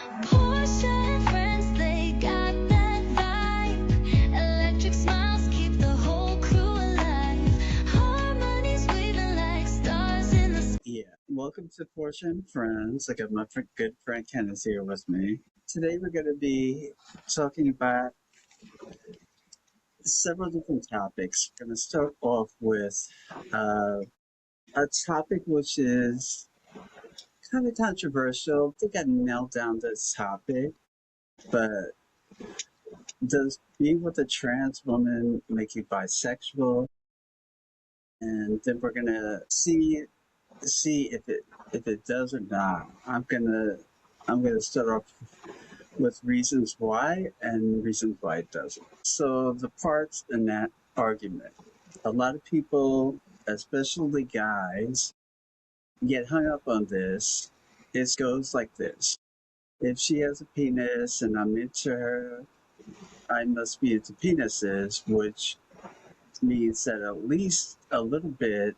Porsha and friends, they got that vibe. Electric smiles keep the whole crew alive. Harmonies waving like stars in the sky. Yeah, welcome to Porsha and Friends. I got my good friend Kenneth here with me. Today we're going to be talking about several different topics. We're going to start off with a topic which is kind of controversial. I think I nailed down this topic, but does being with a trans woman make you bisexual? And then we're going to see if it does or not. I'm gonna start off with reasons why and reasons why it doesn't. So the parts in that argument, a lot of people, especially guys, get hung up on this. It goes like this: if she has a penis and I'm into her, I must be into penises, which means that at least a little bit,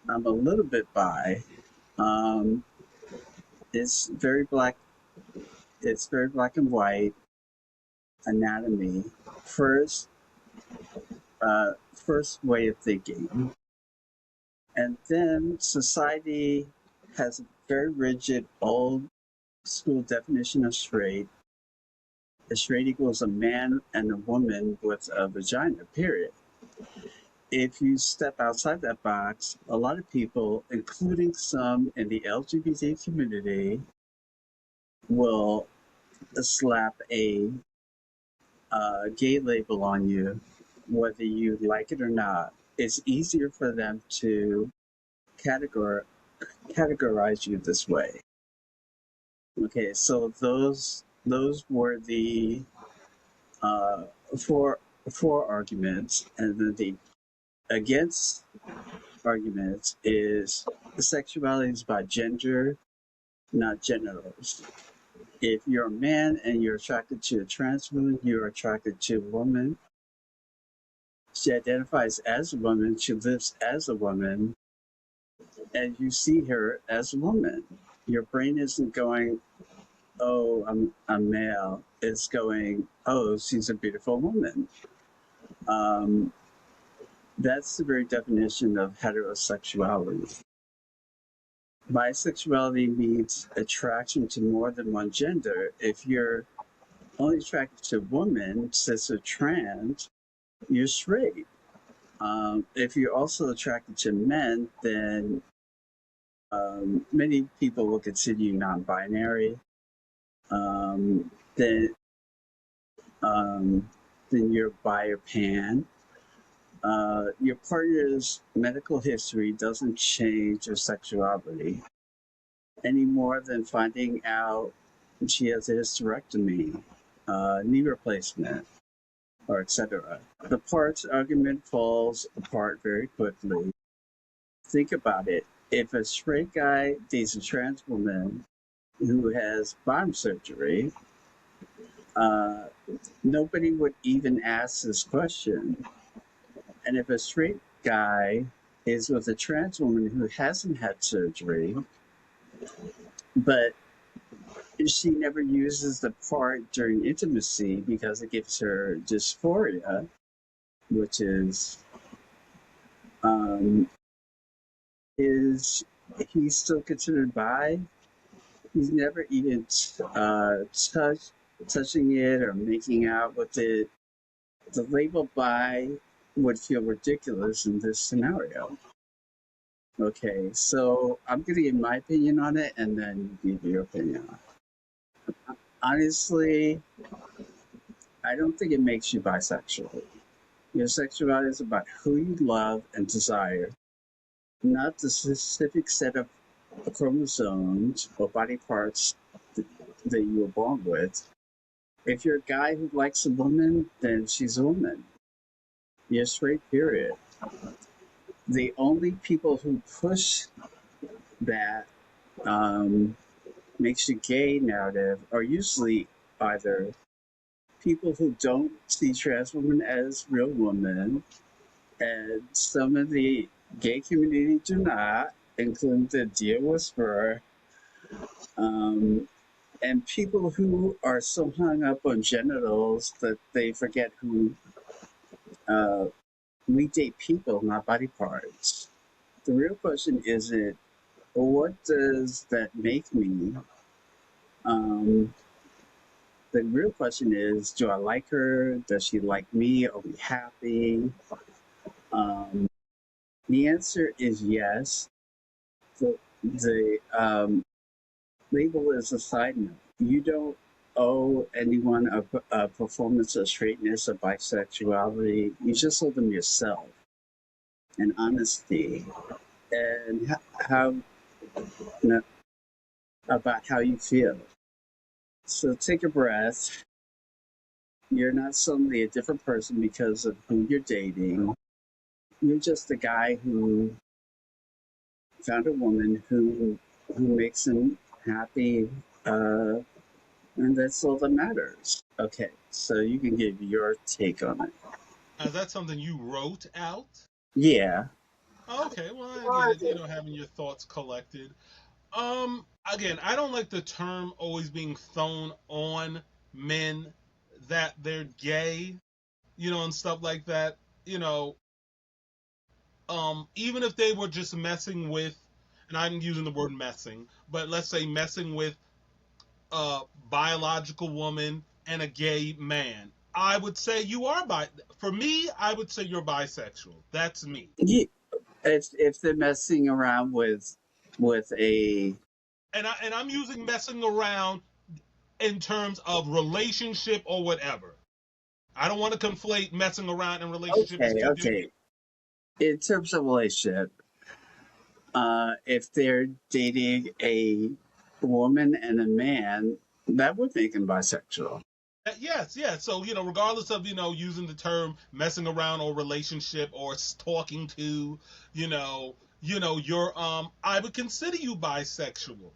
I'm a little bit bi. Um, it's very black. It's very black and white anatomy. First, first way of thinking, and then society has a very rigid, old school definition of straight. A straight equals a man and a woman with a vagina. Period. If you step outside that box, a lot of people, including some in the LGBT community, will slap a gay label on you, whether you like it or not. It's easier for them to categorize you this way. Okay, so those were the uh, four arguments, and then the against arguments is sexuality is by gender, not genitals. If you're a man and you're attracted to a trans woman, you're attracted to a woman. She identifies as a woman, she lives as a woman, and you see her as a woman. Your brain isn't going, oh, I'm male. It's going, oh, she's a beautiful woman. That's the very definition of heterosexuality. Bisexuality means attraction to more than one gender. If you're only attracted to women, cis or trans, you're straight. If you're also attracted to men, then many people will consider you non-binary. Then you're bi or pan. Your partner's medical history doesn't change your sexuality any more than finding out she has a hysterectomy, knee replacement, or etc. The parts argument falls apart very quickly. Think about it. If a straight guy dates a trans woman who has bottom surgery, nobody would even ask this question. And if a straight guy is with a trans woman who hasn't had surgery, but she never uses the part during intimacy because it gives her dysphoria, which is he still considered bi? He's never even touching it or making out with it. The label bi would feel ridiculous in this scenario. Okay, so I'm going to give my opinion on it, and then you give your opinion on it. Honestly, I don't think it makes you bisexual. Your sexuality is about who you love and desire, not the specific set of chromosomes or body parts that you were born with. If you're a guy who likes a woman, then she's a woman. You're straight, period. The only people who push that makes you gay narrative are usually either people who don't see trans women as real women, and some of the gay community do not, including the Dear Whisperer. And people who are so hung up on genitals that they forget who uh, we date people, not body parts. The real question isn't, well, what does that make me? Um, the real question is, do I like her? Does she like me? Are we happy? Um, the answer is yes. The label is a side note. You don't owe anyone a performance of straightness or bisexuality. You just owe them yourself and honesty and how you know, about how you feel. So take a breath. You're not suddenly a different person because of who you're dating. You're just a guy who found a woman who makes him happy, and that's all that matters. Okay, so you can give your take on it. Is that something you wrote out? Yeah. Okay, well, I get it. Having your thoughts collected. Again, I don't like the term always being thrown on men that they're gay, and stuff like that. You know, even if they were just messing with, and I'm using the word messing, but let's say messing with a biological woman and a gay man, I would say you are For me, I would say you're bisexual. That's me. Yeah. If they're messing around with a And I'm using messing around in terms of relationship or whatever. I don't want to conflate messing around and relationship as two different. okay, in terms of relationship, if they're dating a woman and a man, that would make them bisexual. Yes, yes. So regardless of using the term messing around or relationship or talking to, you're I would consider you bisexual.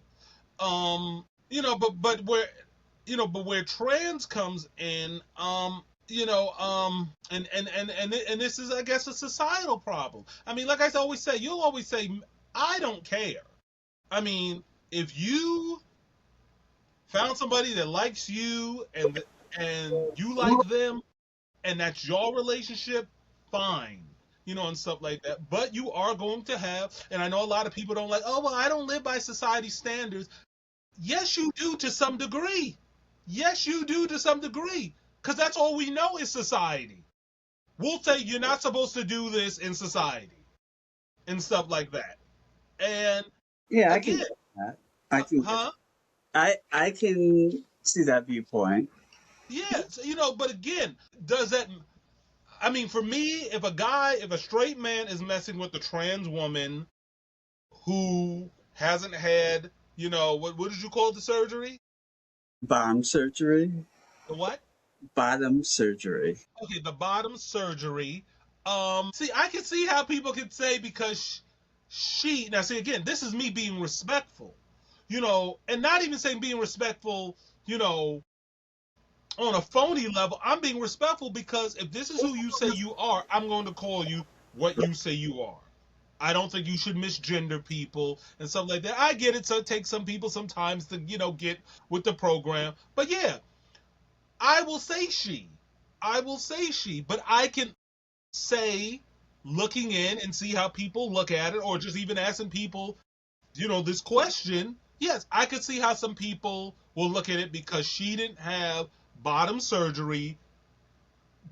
But where trans comes in, and this is, I guess, a societal problem. I mean, like I always say, you'll always say, I don't care. I mean, if you found somebody that likes you and you like them, and that's your relationship, fine. And stuff like that. But you are going to have, and I know a lot of people don't like, oh, well, I don't live by society standards. Yes, you do to some degree. Yes, you do to some degree. Because that's all we know is society. We'll say you're not supposed to do this in society and stuff like that. And Yeah, I can again, get that. I can get. huh? I can see that viewpoint. Yeah, so, but again, does that, I mean, for me, if a straight man is messing with a trans woman who hasn't had, what did you call the surgery? Bottom surgery. The what? Bottom surgery. Okay, the bottom surgery. See, I can see how people could say because she. Now, see, again, this is me being respectful, and not even saying being respectful, you know, on a phony level. I'm being respectful because if this is who you say you are, I'm going to call you what you say you are. I don't think you should misgender people and stuff like that. I get it. So it takes some people sometimes to, get with the program. But yeah, I will say she. I will say she. But I can say, looking in and see how people look at it, or just even asking people, this question. Yes, I could see how some people will look at it because she didn't have bottom surgery.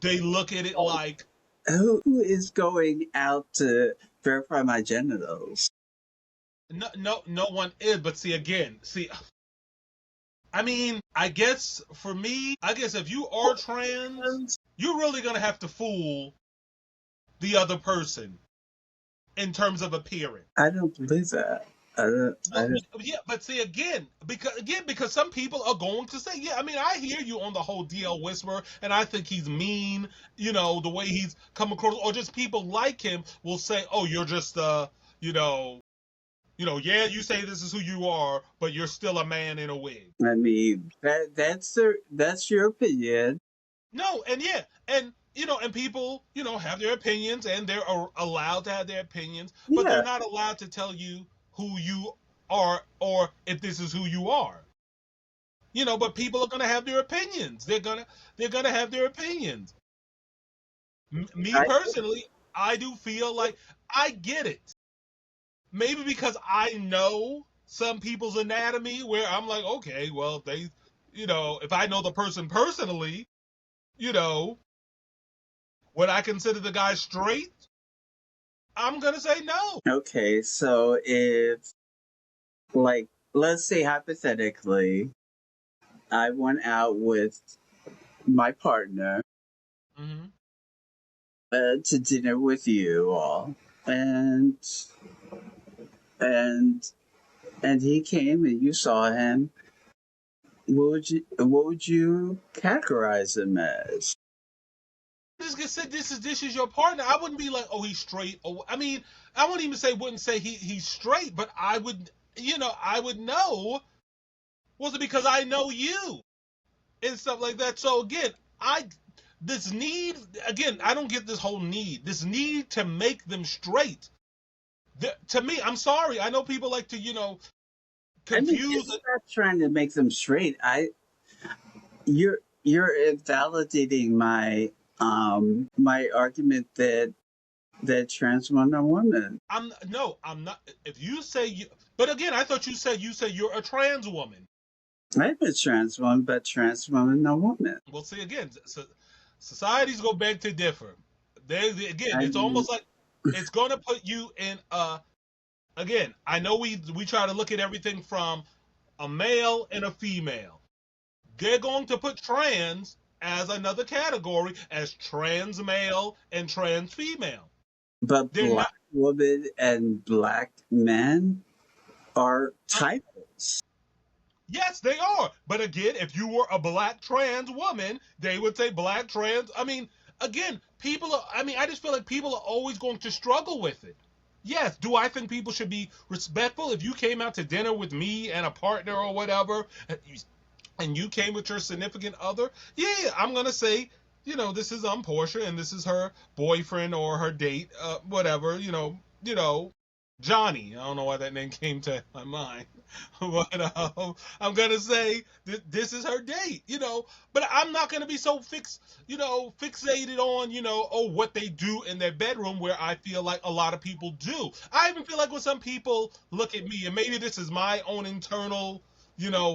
They look at it like, Who is going out to verify my genitals? no, no, no one is. But I mean, I guess for me, I guess if you are trans, you're really gonna have to fool the other person in terms of appearance. I don't believe that. I don't. I Well, don't. yeah, but see because some people are going to say, yeah. I mean, I hear you on the whole DL Whisperer, and I think he's mean. The way he's come across, or just people like him will say, oh, you're just you know, yeah, you say this is who you are, but you're still a man in a wig. I mean that's your opinion. No, and yeah, and people, have their opinions, and they're allowed to have their opinions, but they're Yeah. not allowed to tell you who you are or if this is who you are. But people are gonna have their opinions. They're gonna have their opinions. Me I personally, I do feel like I get it. Maybe because I know some people's anatomy, where I'm like, okay, well, if they, if I know the person personally, you know, would I consider the guy straight? I'm gonna say no. okay. So if, like, let's say hypothetically, I went out with my partner Hmm. to dinner with you all, and and and he came and you saw him. What would you categorize him as? Just get said this is your partner. I wouldn't be like, oh, he's straight. Or I mean, I wouldn't say he's straight, but I would know. Was it because I know you and stuff like that? So again, I this need again, I don't get this whole need. This need to make them straight. To me, I'm sorry. I know people like to, I mean, confuse it's it. not trying to make them straight. You're invalidating my argument that trans women are women. I'm not. If you say you, but again, I thought you said you're a trans woman. I'm a trans woman, but trans women are women. Well, see again, societies go beg to differ. Again, I it's mean, almost like it's going to put you in a. Again, I know we try to look at everything from a male and a female. They're going to put trans as another category as trans male and trans female. but They're black not. women and black men are typos. Yes, they are. But again, if you were a black trans woman, they would say black trans. I mean, again, I just feel like people are always going to struggle with it. Yes, do I think people should be respectful? If you came out to dinner with me and a partner or whatever, and you came with your significant other, yeah, I'm gonna say, this is Porsha and this is her boyfriend or her date, whatever, Johnny. I don't know why that name came to my mind, but I'm gonna say this is her date, But I'm not gonna be so fixated on, what they do in their bedroom, where I feel like a lot of people do. I even feel like when some people look at me, and maybe this is my own internal,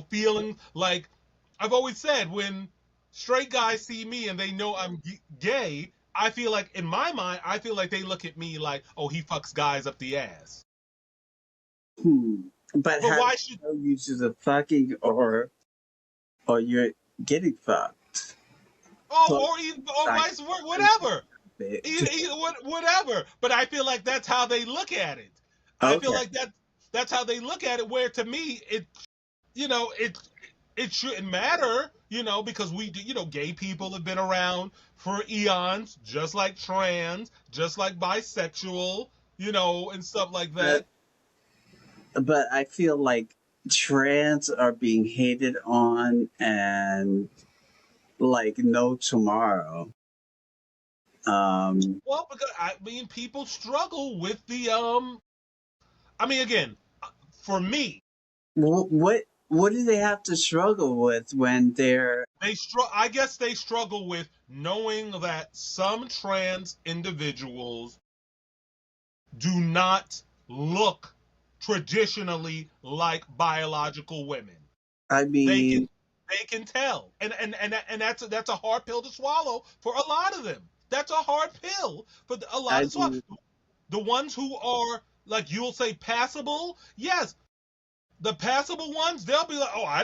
feeling, like I've always said, when straight guys see me and they know I'm gay, I feel like in my mind, I feel like they look at me like, oh, he fucks guys up the ass. Hmm. But But how do why should you know you the fucking or you're getting fucked? Close or vice versa, whatever, whatever. But I feel like that's how they look at it. I feel Okay, like that's how they look at it. Where to me, you know, it it shouldn't matter, because gay people have been around for eons, just like trans, just like bisexual, and stuff like but that. but I feel like trans are being hated on and like no tomorrow. Um, Well, because I mean, people struggle with the I mean, again, for me, what do they have to struggle with when they're I guess they struggle with knowing that some trans individuals do not look traditionally like biological women. I They mean, can they can tell, and that's a hard pill to swallow for a lot of them. That's a hard pill for a lot I of swallow. mean, The ones who are, like, you'll say passable, yes, the passable ones, they'll be like, oh, I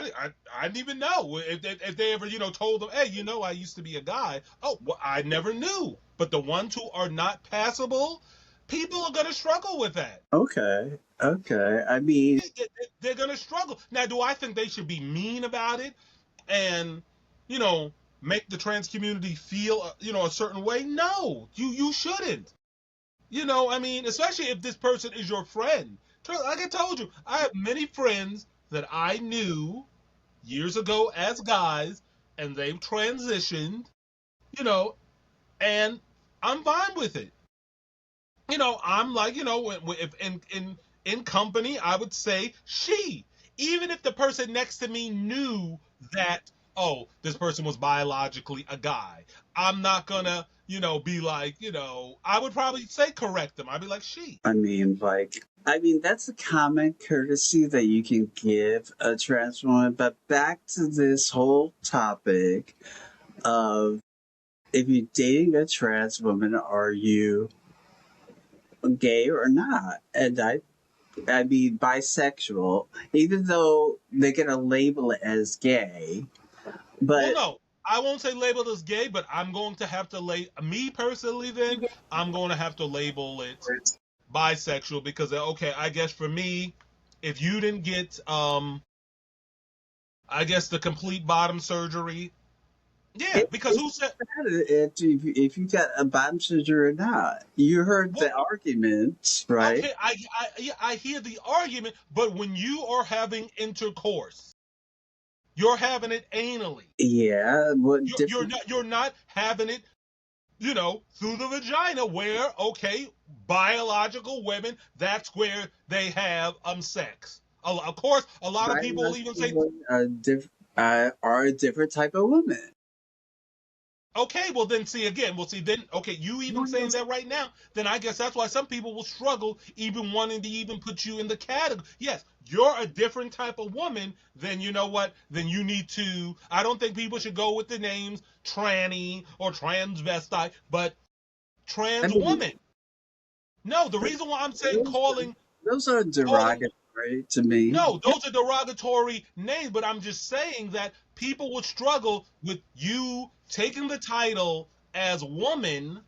didn't even know if they ever, told them, hey, I used to be a guy. Oh, well, I never knew. But the ones who are not passable, people are gonna struggle with that. okay, okay. I mean, They're gonna struggle. Now, do I think they should be mean about it and, you know, make the trans community feel, a certain way? No, you shouldn't. I mean, especially if this person is your friend. Like I told you, I have many friends that I knew years ago as guys, and they've transitioned, you know, and I'm fine with it. I'm like, if in company, I would say she, even if the person next to me knew that, oh, this person was biologically a guy. I'm not gonna, be like, I would probably say correct them. I'd be like, she. That's a common courtesy that you can give a trans woman. But back to this whole topic of, if you're dating a trans woman, are you gay or not? And I mean, bisexual, even though they're gonna label it as gay. Well, But no, I won't say labeled as gay, but I'm going to have to me personally. Then I'm going to have to label it bisexual because, okay, I guess for me, if you didn't get, I guess the complete bottom surgery, yeah, because who said? if you got a bottom surgery or not, you heard Well, the arguments, right? okay, yeah, I hear the argument, but when you are having intercourse, you're having it anally. Yeah, what different? You're not having it, through the vagina, where, okay, biological women, that's where they have sex. Of course, a lot of people will even say, Are a different type of woman. okay, well then see again, then okay, you even saying that right now, then I guess that's why some people will struggle even wanting to even put you in the category. Yes, you're a different type of woman, then you know what? Then you need to, I don't think people should go with the names tranny or transvestite, but I trans mean, woman. No, the reason why I'm saying those are calling derogatory to me. no, those are derogatory names, but I'm just saying that people would struggle with you taking the title as woman.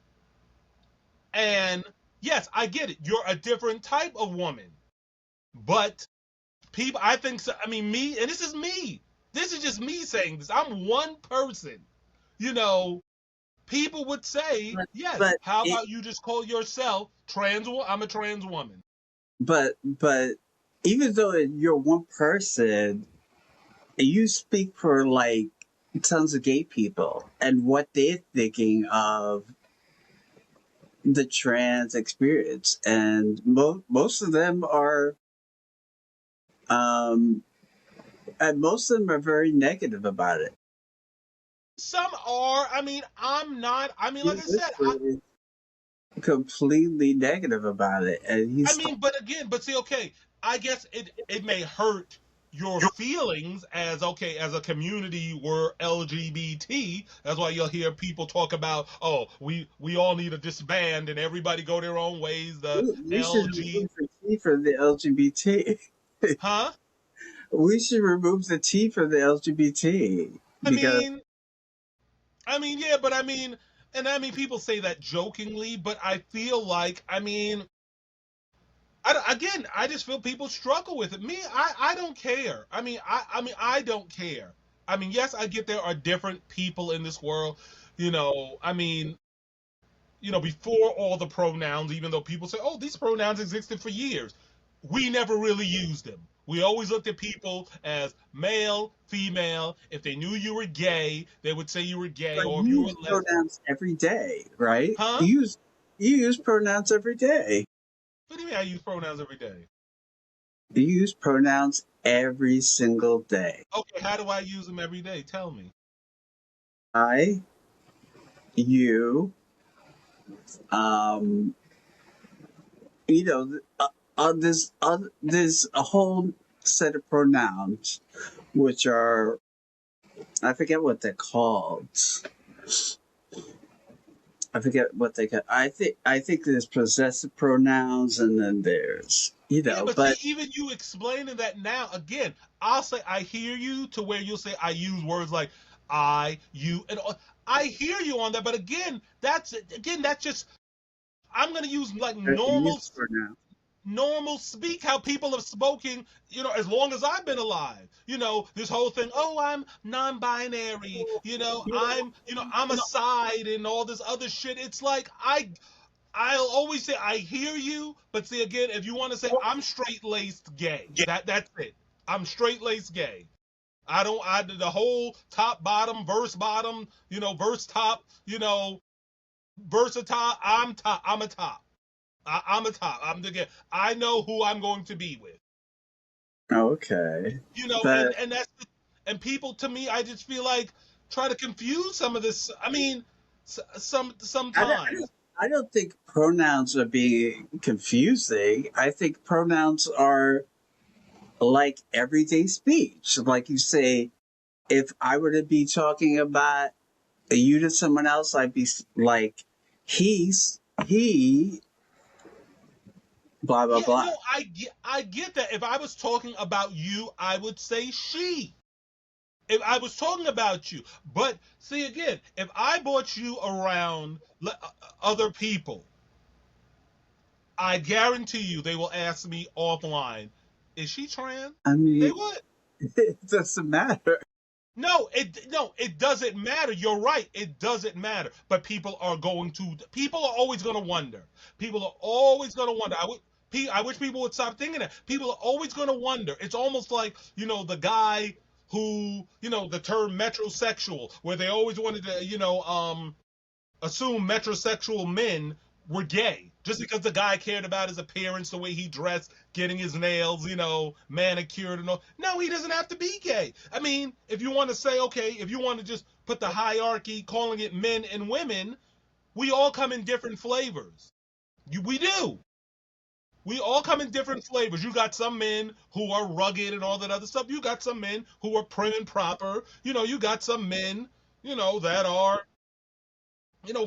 And yes, I get it. You're a different type of woman. But people, I think so. I mean, me, and this is me. This is just me saying this. I'm one person. You know, people would say, yes, But how it, about you just call yourself trans? I'm a trans woman. but even though you're one person, you speak for like tons of gay people and what they're thinking of the trans experience, and most of them are, um, and most of them are very negative about it. Some are. I mean, I'm not. I mean, like I This said, is completely negative about it, and I mean, but again, but see, okay, I guess it may hurt your feelings as, okay, as a community, we're LGBT. That's why you'll hear people talk about, oh, we all need to disband and everybody go their own ways. The we should LG, remove the T from the LGBT. huh? We should remove the T from the LGBT I because mean, yeah, but and I mean, people say that jokingly, but I feel like, I mean, again, I just feel people struggle with it. Me, I don't care. I don't care. I mean, yes, I get there are different people in this world. I mean, before all the pronouns, even though people say, oh, these pronouns existed for years, we never really used them. We always looked at people as male, female. If they knew you were gay, they would say you were gay, like, or if you you were use less, pronouns every day, right? huh? You use pronouns every day. What do you mean I use pronouns every day? You use pronouns every single day. Okay, how do I use them every day? Tell me. I, you, um, there's a whole set of pronouns which are, I forget what they're called. I forget what they call. I think there's possessive pronouns, and then there's Yeah, but see, but even you explaining that now, again, I'll say I hear you to where you'll say I use words like I, you, and I hear you on that. But that's just I'm gonna use like normal use pronouns. normal speak how people have spoken, as long as I've been alive. This whole thing, oh, I'm non-binary, I'm a side and all this other shit. It's like I'll always say I hear you, but see again, if you want to say I'm straight laced gay, that's it. I'm straight laced gay. I the whole top bottom verse top, versatile. I'm top. I'm a top. I'm a top. I'm the gay. I know who I'm going to be with. Okay, You know, and but and that's And people, to me, I just feel like try to confuse some of this. I mean, I don't, sometimes. I don't think pronouns are being confusing. I think pronouns are like everyday speech. Like you say, if I were to be talking about you to someone else, I'd be like, he, blah, blah, Yeah, blah. no, I get that. If I was talking about you, I would say she. If I was talking about you, but see again, if I brought you around other people, I guarantee you they will ask me offline, "Is she trans?" I They mean, would. it doesn't matter. No, it doesn't matter. You're right. It doesn't matter. But people are always going to wonder. People are always going to wonder. I wish people would stop thinking that. People are always going to wonder. It's almost like, the guy who, the term metrosexual, where they always wanted to, assume metrosexual men were gay just because the guy cared about his appearance, the way he dressed, getting his nails, manicured and all. No, he doesn't have to be gay. I mean, if you want to say, okay, if you want to just put the hierarchy, calling it men and women, we all come in different flavors. We do. We all come in different flavors. You got some men who are rugged and all that other stuff. You got some men who are prim and proper. You got some men, that are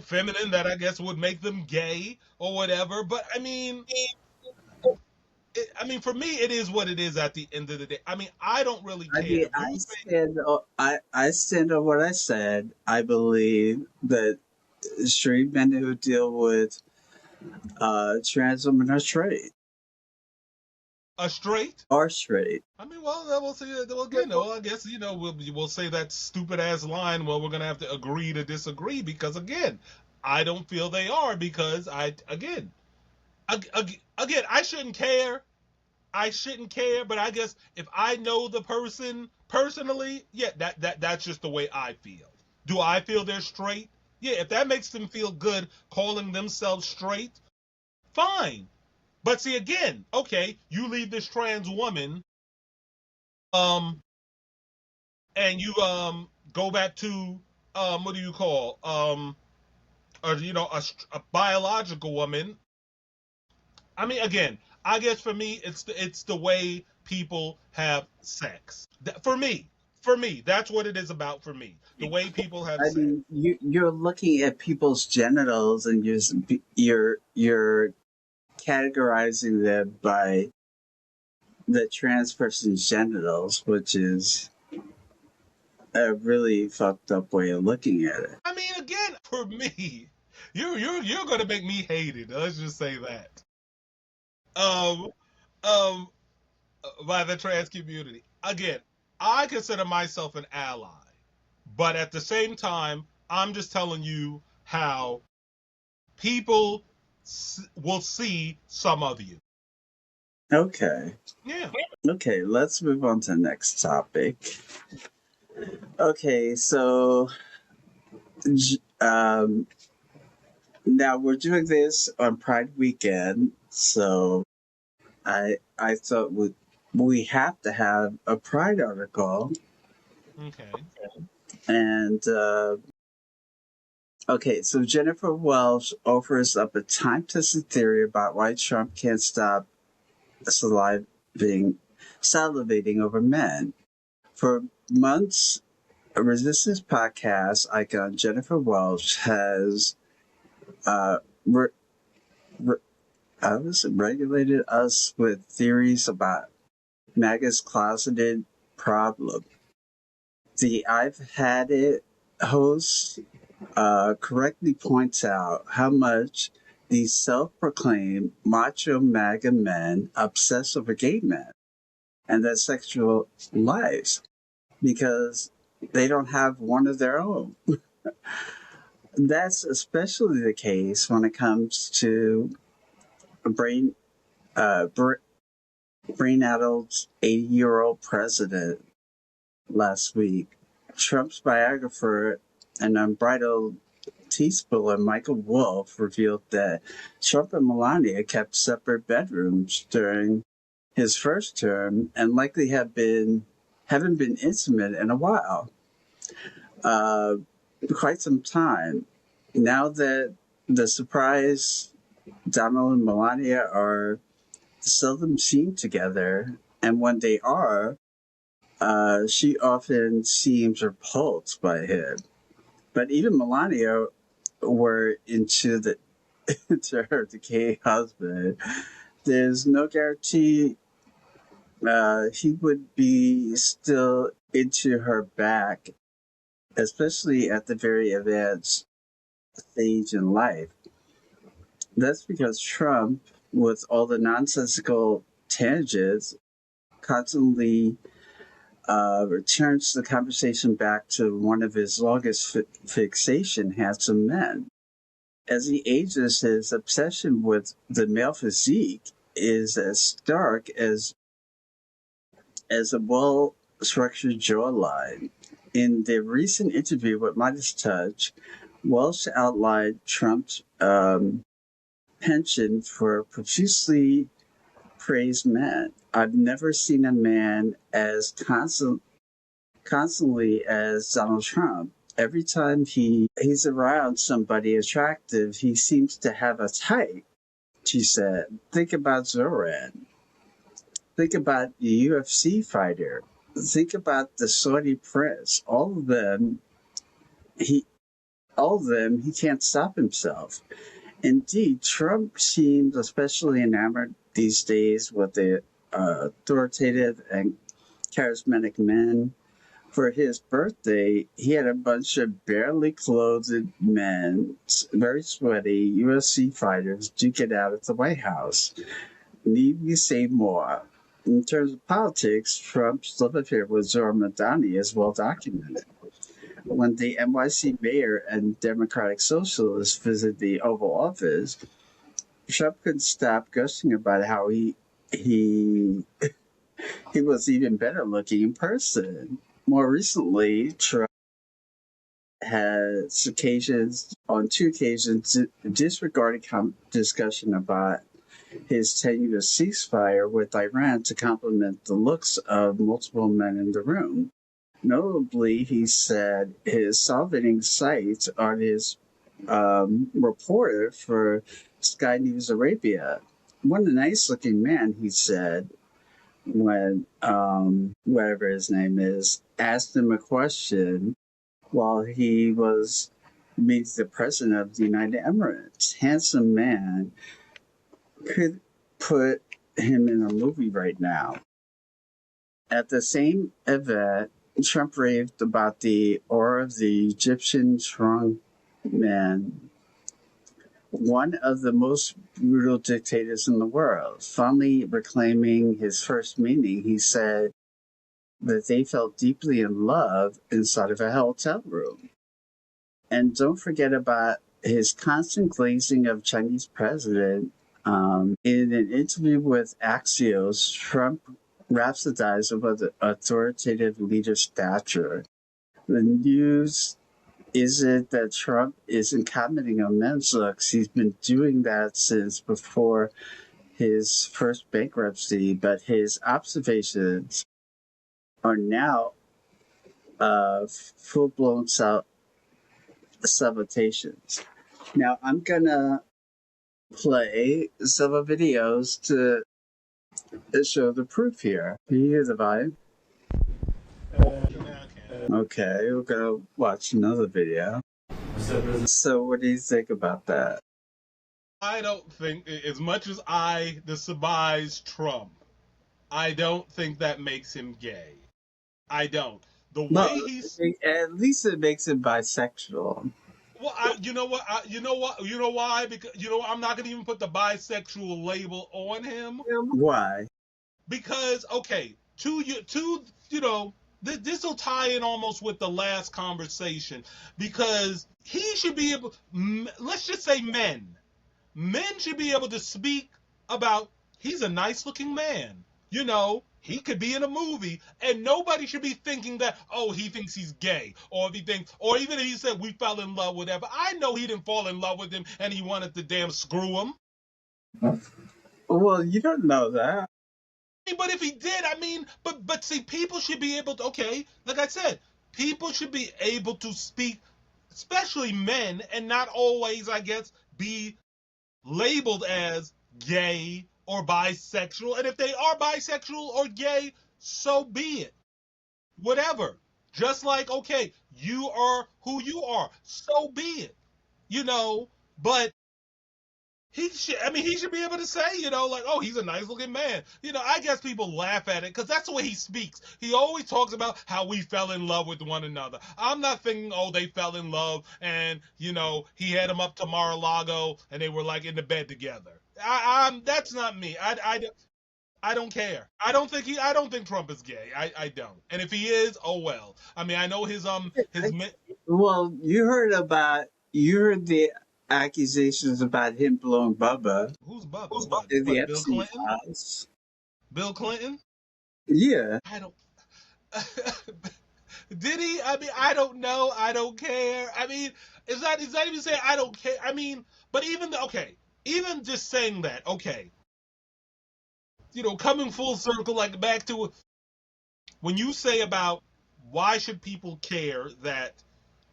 feminine that I guess would make them gay or whatever. But I mean, for me, it is what it is at the end of the day. I mean, I don't really I care. mean, If you say, I stand on what I said. I believe that straight men who deal with trans women are straight. a straight, Are straight. I mean, well, then we'll see. Well, again, well, I guess we'll say that stupid ass line. Well, we're gonna have to agree to disagree because again, I don't feel they are because again, I shouldn't care. I shouldn't care, but I guess if I know the person personally, yeah, that's just the way I feel. Do I feel they're straight? Yeah, if that makes them feel good calling themselves straight, fine. But see again, okay, you leave this trans woman, um, and you go back to what do you call or a biological woman. I mean, again, I guess for me, it's the way people have sex. For me, that's what it is about. For me, the way people have I sex. mean, you're looking at people's genitals and you're categorizing them by the trans person's genitals, which is a really fucked up way of looking at it. I mean, again, for me, you're gonna make me hate it. Let's just say that. Um, um, by the trans community. Again, I consider myself an ally, but at the same time, I'm just telling you how people will see some of you. Okay. Yeah. Okay, let's move on to the next topic. Okay, so now we're doing this on Pride weekend, so I thought we have to have a Pride article, Okay. and okay, so Jennifer Welch offers up a time-tested theory about why Trump can't stop salivating over men. For months, a resistance podcast icon Jennifer Welch has re- re- regulated us with theories about MAGA's closeted problem. The I've Had It host correctly points out how much these self-proclaimed macho MAGA men obsess over gay men and their sexual lives because they don't have one of their own. That's especially the case when it comes to brain addled 80-year-old president last week. Trump's biographer and unbridled teaspoon Michael Wolff revealed that Trump and Melania kept separate bedrooms during his first term and likely have been haven't been intimate in a while, quite some time. Now that the surprise Donald and Melania are seldom seen together, and when they are, she often seems repulsed by him. But even Melania were into her decaying husband. There's no guarantee he would be still into her back, especially at the very advanced stage in life. That's because Trump, with all the nonsensical tangents, constantly returns the conversation back to one of his longest fixation, handsome men. As he ages, his obsession with the male physique is as stark as a well-structured jawline. In the recent interview with Midas Touch, Welsh outlined Trump's penchant for profusely praised men. I've never seen a man as constantly as Donald Trump. Every time he's around somebody attractive, he seems to have a type, she said. Think about Zoran. Think about the UFC fighter. Think about the Saudi prince. All of them, he can't stop himself. Indeed, Trump seems especially enamored these days with the authoritative and charismatic men. For his birthday, he had a bunch of barely clothed men, very sweaty UFC fighters, duke it out at the White House. Need we say more? In terms of politics, Trump's love affair with Zoran is well documented. When the NYC mayor and Democratic Socialists visited the Oval Office, Trump couldn't stop gushing about how he was even better looking in person. More recently, Trump has on two occasions, disregarded discussion about his tenuous ceasefire with Iran to compliment the looks of multiple men in the room. Notably, he said his salivating sights on his reporter for Sky News Arabia. What a nice-looking man, he said, when whatever his name is asked him a question while he was meeting the president of the United Emirates. Handsome man. Could put him in a movie right now. At the same event, Trump raved about the aura of the Egyptian strongman, one of the most brutal dictators in the world. Fondly reclaiming his first meeting, he said that they felt deeply in love inside of a hotel room. And don't forget about his constant glazing of Chinese president. In an interview with Axios, Trump rhapsodized about the authoritative leader stature. The news isn't that Trump isn't commenting on men's looks. He's been doing that since before his first bankruptcy, but his observations are now full-blown salutations. Now, I'm going to play some videos to show the proof here. Can you hear the vibe? Okay, we're gonna watch another video. So what do you think about that? I don't think, as much as I despise Trump, I don't think that makes him gay. I don't. The way No, he's, at least it makes him bisexual. well, you know what, you know why? Because I'm not gonna even put the bisexual label on him. Why? Because okay, this will tie in almost with the last conversation, because he should be able, let's just say men should be able to speak about, he's a nice looking man, he could be in a movie, and nobody should be thinking that, oh, he thinks he's gay, or if he thinks, or even if he said we fell in love, whatever. I know he didn't fall in love with him and he wanted to damn screw him. Well, you don't know that. But if he did, but see, people should be able to. Okay, like I said, people should be able to speak, especially men, and not always, I guess, be labeled as gay or bisexual. And if they are bisexual or gay, so be it. Whatever. Just like, okay, you are who you are, so be it. You know, but he should be able to say, like, oh, he's a nice looking man. I guess people laugh at it because that's the way he speaks. He always talks about how we fell in love with one another. I'm not thinking, oh, they fell in love and, he had him up to Mar-a-Lago and they were like in the bed together. That's not me. I don't care. I don't think Trump is gay. I don't. And if he is, oh well. I know his Well, you heard the accusations about him blowing Bubba who's Bubba? What? in the What? Bill Epstein Clinton? files. Bill Clinton? Yeah, I don't. Did he? I don't know. I don't care. Is that even saying I don't care? But even just saying that, okay, coming full circle, like back to when you say about why should people care that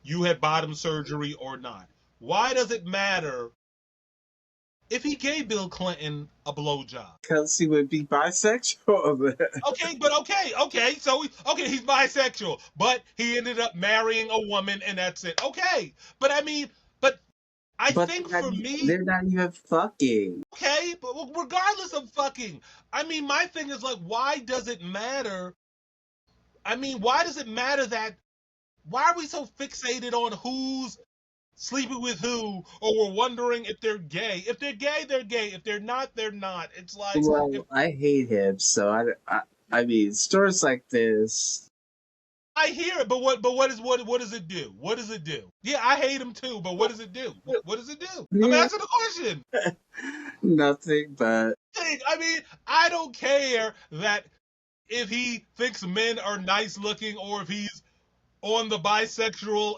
you had bottom surgery or not? Why does it matter if he gave Bill Clinton a blowjob? because he would be bisexual. Okay, but okay, so he's bisexual, but he ended up marrying a woman, and that's it. Okay, but but I But think for me, they're not even fucking. okay, but regardless of fucking, my thing is like, why does it matter? Why does it matter that? Why are we so fixated on who's sleeping with who, or we're wondering if they're gay? If they're gay, they're gay. If they're not, they're not. It's like, if Well, I hate him, so I mean, stories like this. I hear it, but what does it do? What does it do? Yeah, I hate him too, but what does it do? What does it do? I'm Yeah, asking the question. nothing but. I don't care that if he thinks men are nice looking or if he's on the bisexual,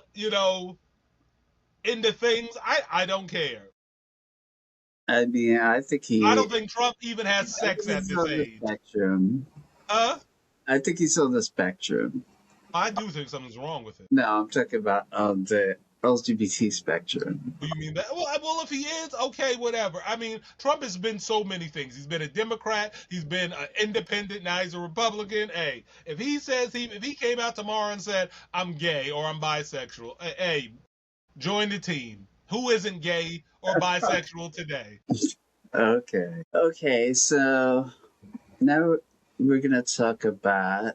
into things. I don't care. I mean, I don't think Trump even has I think sex at he's this on the age. spectrum. Huh? I think he's on the spectrum. I do think something's wrong with it. No, I'm talking about the LGBT spectrum. Do you mean that? Well, if he is, okay, whatever. Trump has been so many things. He's been a Democrat. He's been an independent. Now he's a Republican. Hey, if he came out tomorrow and said I'm gay or I'm bisexual, hey, join the team. Who isn't gay or bisexual today? Okay. Okay, so now we're going to talk about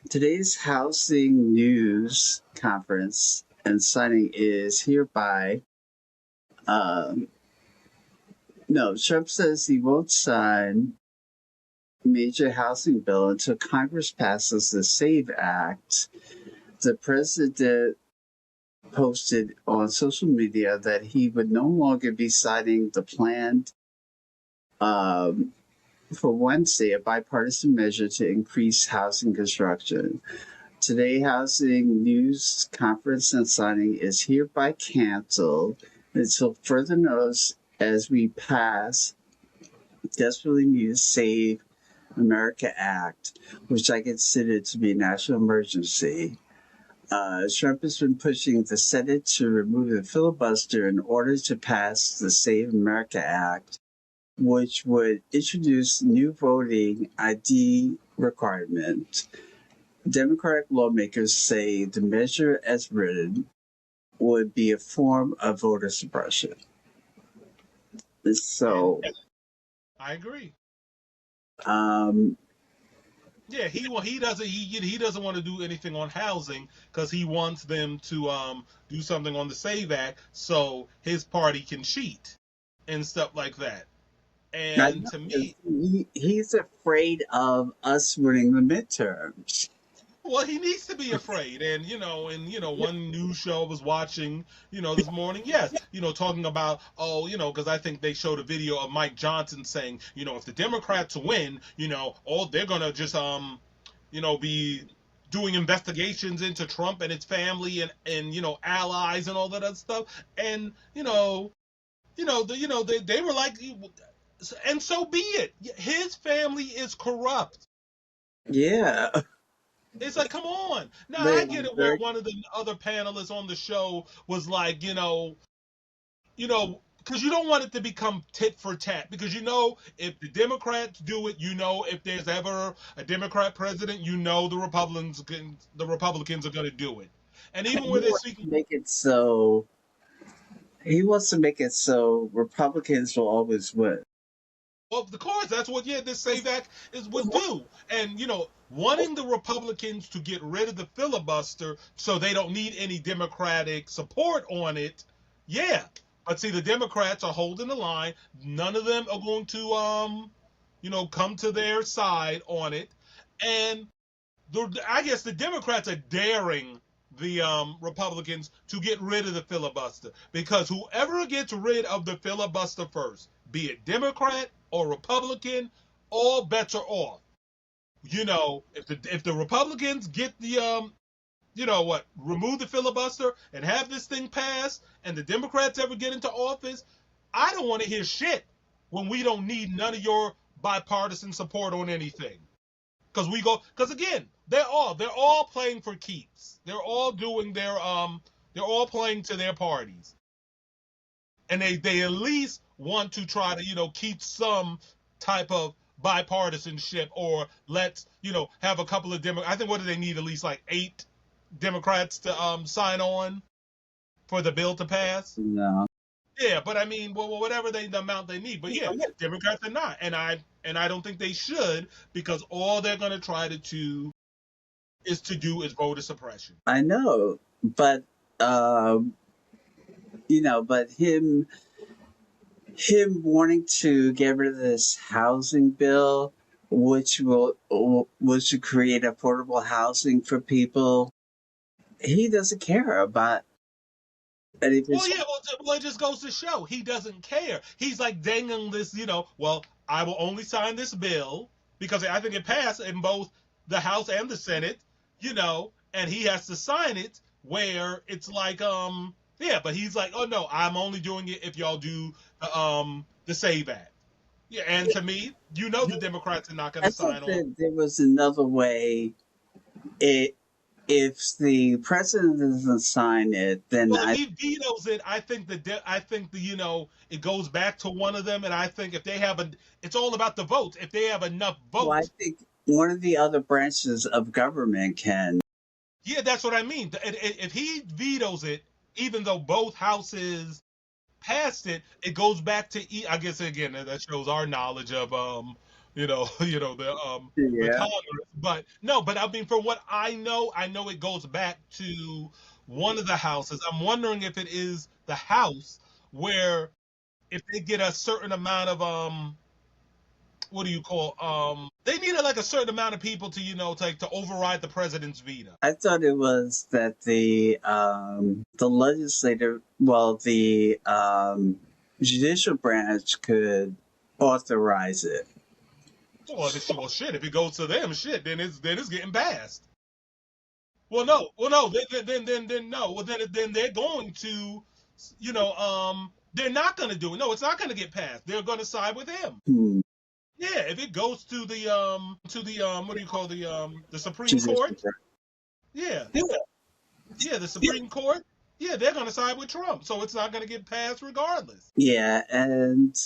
today's housing news conference and signing is hereby. No, Trump says he won't sign major housing bill until Congress passes the SAVE Act. The president posted on social media that he would no longer be signing the planned for Wednesday, a bipartisan measure to increase housing construction. Today, housing news conference and signing is hereby canceled until further notice as we pass desperately needed Save America Act, which I consider to be a national emergency. Trump has been pushing the Senate to remove the filibuster in order to pass the Save America Act, which would introduce new voting ID requirement. Democratic lawmakers say the measure as written would be a form of voter suppression. So, I agree. um, Yeah, he doesn't want to do anything on housing because he wants them to do something on the Save Act so his party can cheat and stuff like that. And to me, he's afraid of us winning the midterms. well, he needs to be afraid. And one news show I was watching, this morning, yes, talking about, oh, because I think they showed a video of Mike Johnson saying, if the Democrats win, all they're gonna just be doing investigations into Trump and his family and allies and all that other stuff. And they were like, and so be it. His family is corrupt. Yeah. It's like, come on. Now They I are get it where very one of the other panelists on the show was like, because you don't want it to become tit for tat. Because if the Democrats do it, if there's ever a Democrat president, the Republicans are going to do it. And he even where they're wants speaking, to make it so Republicans will always win. well, of course, that's what this SAVE Act would do. And wanting the Republicans to get rid of the filibuster so they don't need any Democratic support on it. Yeah, but see, the Democrats are holding the line. None of them are going to come to their side on it, and I guess the Democrats are daring the Republicans to get rid of the filibuster, because whoever gets rid of the filibuster first, be it Democrat or Republican, all bets are off. If the Republicans get the remove the filibuster and have this thing passed, and the Democrats ever get into office, I don't want to hear shit when we don't need none of your bipartisan support on anything. Because again, they're all playing for keeps. They're all doing they're all playing to their parties. And they at least want to try to, keep some type of bipartisanship, or let's, have a couple of Democrats. I think, what do they need? At least like 8 Democrats to sign on for the bill to pass. No. Yeah, but I mean, well, whatever the amount they need. But yeah, Democrats are not, and I don't think they should, because all they're going to try to do is voter suppression. I know, but but him wanting to get rid of this housing bill, which should create affordable housing for people. He doesn't care about any. Well, yeah, well, it just goes to show he doesn't care. He's like dangling this, well, I will only sign this bill because I think it passed in both the House and the Senate, and he has to sign it, where it's like, yeah, but he's like, oh no, I'm only doing it if y'all do the SAVE Act. Yeah, and to me, the Democrats are not going I to sign thought on. that there was another way. If the president doesn't sign it, then Well, if he vetoes it, I think it goes back to one of them, and I think if they have it's all about the votes. If they have enough votes, I think one of the other branches of government can. yeah, that's what I mean. If he vetoes it, even though both houses passed it, it goes back to I guess again that shows our knowledge of the Yeah. Congress. But no, but I mean, from what I know it goes back to one of the houses. I'm wondering if it is the House, where if they get a certain amount of what do you call they needed like a certain amount of people to to override the president's veto. I thought it was that the legislative, the judicial branch could authorize it. Well, if it goes to them, then it's getting passed. Well, no, then no. Well, then they're going to, they're not going to do it. No, it's not going to get passed. They're going to side with him. Hmm. Yeah, if it goes to the what do you call the Supreme Judicial Court? branch. Yeah, yeah, the Supreme Court. Yeah, they're going to side with Trump, so it's not going to get passed regardless. Yeah, and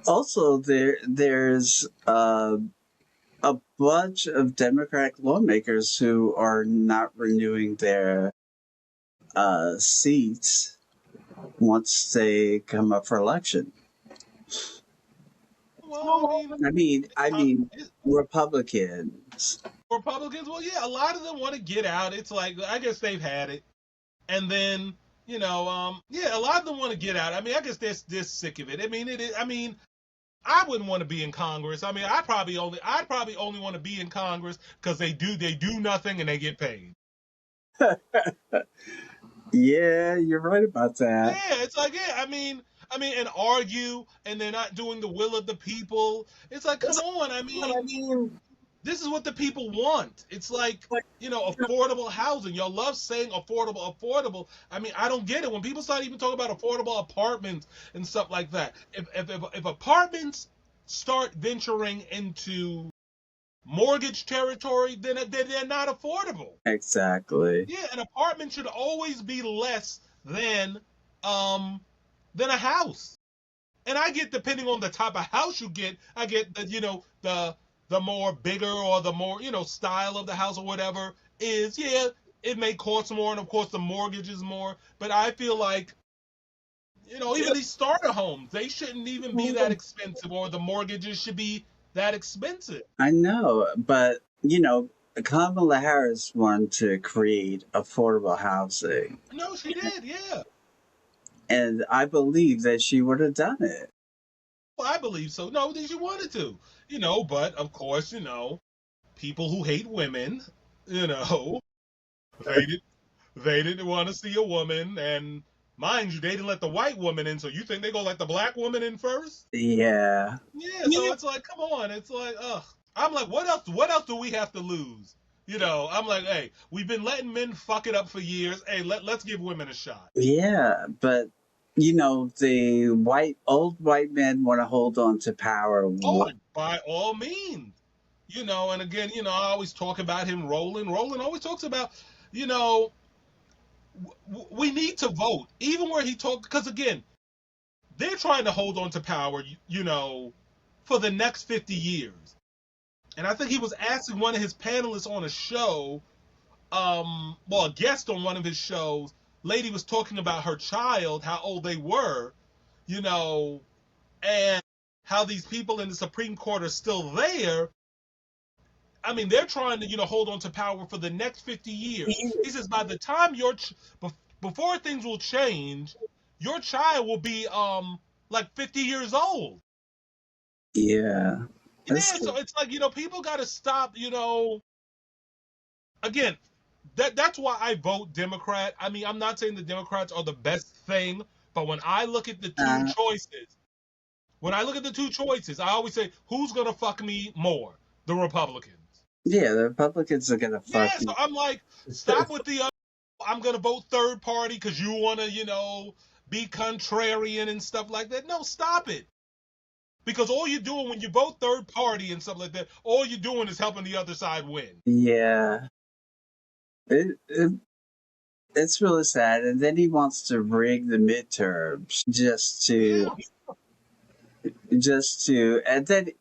also there's a bunch of Democratic lawmakers who are not renewing their seats once they come up for election. Well, I mean, Republicans. Republicans. Well, yeah, a lot of them want to get out. It's like, I guess they've had it, and then yeah, a lot of them want to get out. I mean, I guess they're sick of it. I mean, I wouldn't want to be in Congress. I mean, I'd probably only want to be in Congress because they do nothing and they get paid. Yeah, you're right about that. Yeah, it's like, yeah, I mean, and argue, and they're not doing the will of the people. It's like, come on, I mean, this is what the people want. It's like, affordable housing. Y'all love saying affordable. I mean, I don't get it. When people start even talking about affordable apartments and stuff like that, if apartments start venturing into mortgage territory, then they're not affordable. Exactly. Yeah, an apartment should always be less than a house. And I get, depending on the type of house you get, I get the, the more bigger or the more, style of the house or whatever is, yeah, it may cost more, and of course the mortgage is more. But I feel like, even these starter homes, they shouldn't even be that expensive, or the mortgages should be that expensive. I know, but Kamala Harris wanted to create affordable housing, No, she did, yeah. and I believe that she would have done it. Well, I believe so. No, that she wanted to, but of course, people who hate women, you know, they did they didn't want to see a woman, and mind you, they didn't let the white woman in. So you think they gonna let the black woman in first? Yeah. Yeah. So it's like, come on. It's like, ugh. I'm like, what else? What else do we have to lose? I'm like, hey, we've been letting men fuck it up for years. Hey, let's give women a shot. Yeah, but the old white men want to hold on to power. Oh, by all means. And again, I always talk about him rolling. Rolling always talks about, you know, we need to vote, even where he talked, because again, they're trying to hold on to power, for the next 50 years. And I think he was asking one of his panelists on a show, a guest on one of his shows, lady was talking about her child, how old they were, and how these people in the Supreme Court are still there. I mean, they're trying to, hold on to power for the next 50 years. He says by the time before things will change, your child will be like 50 years old. Yeah. Yeah, so it's like, people got to stop, again, that's why I vote Democrat. I mean, I'm not saying the Democrats are the best thing, but when I look at the two choices, I always say, who's going to fuck me more? The Republicans. Yeah, the Republicans are gonna fuck Yeah, so you. I'm like, stop with the I'm gonna vote third party because you wanna, be contrarian and stuff like that. No, stop it. Because all you're doing when you vote third party and stuff like that, all you're doing is helping the other side win. Yeah. It's really sad. And then he wants to rig the midterms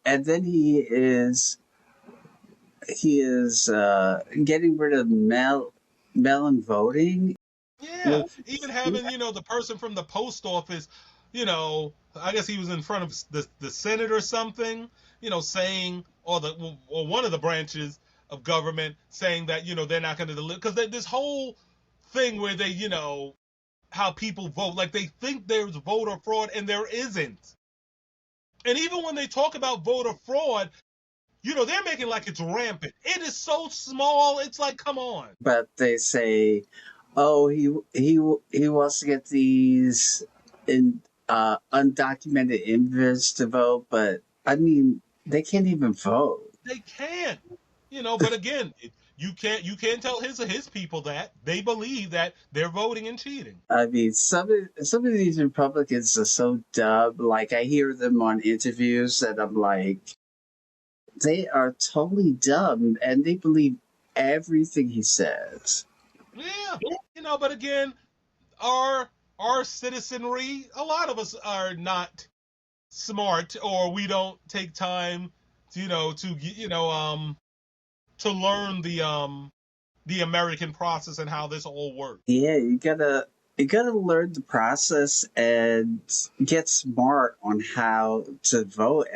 and then he is getting rid of mail-in voting. Yeah, even having, the person from the post office, I guess he was in front of the Senate or something, saying, or one of the branches of government saying that, they're not going to deliver. Because this whole thing where they, how people vote, like they think there's voter fraud and there isn't. And even when they talk about voter fraud, they're making like it's rampant. It is so small. It's like, come on. But they say, oh, he wants to get these undocumented immigrants to vote, but I mean, they can't even vote. They can't. But again, you can't tell his people that they believe that they're voting and cheating. I mean, some of these Republicans are so dumb. Like I hear them on interviews, and I'm like, they are totally dumb, and they believe everything he says. Yeah. But again, our citizenry, a lot of us are not smart, or we don't take time to learn the American process and how this all works. Yeah, you gotta learn the process and get smart on how to vote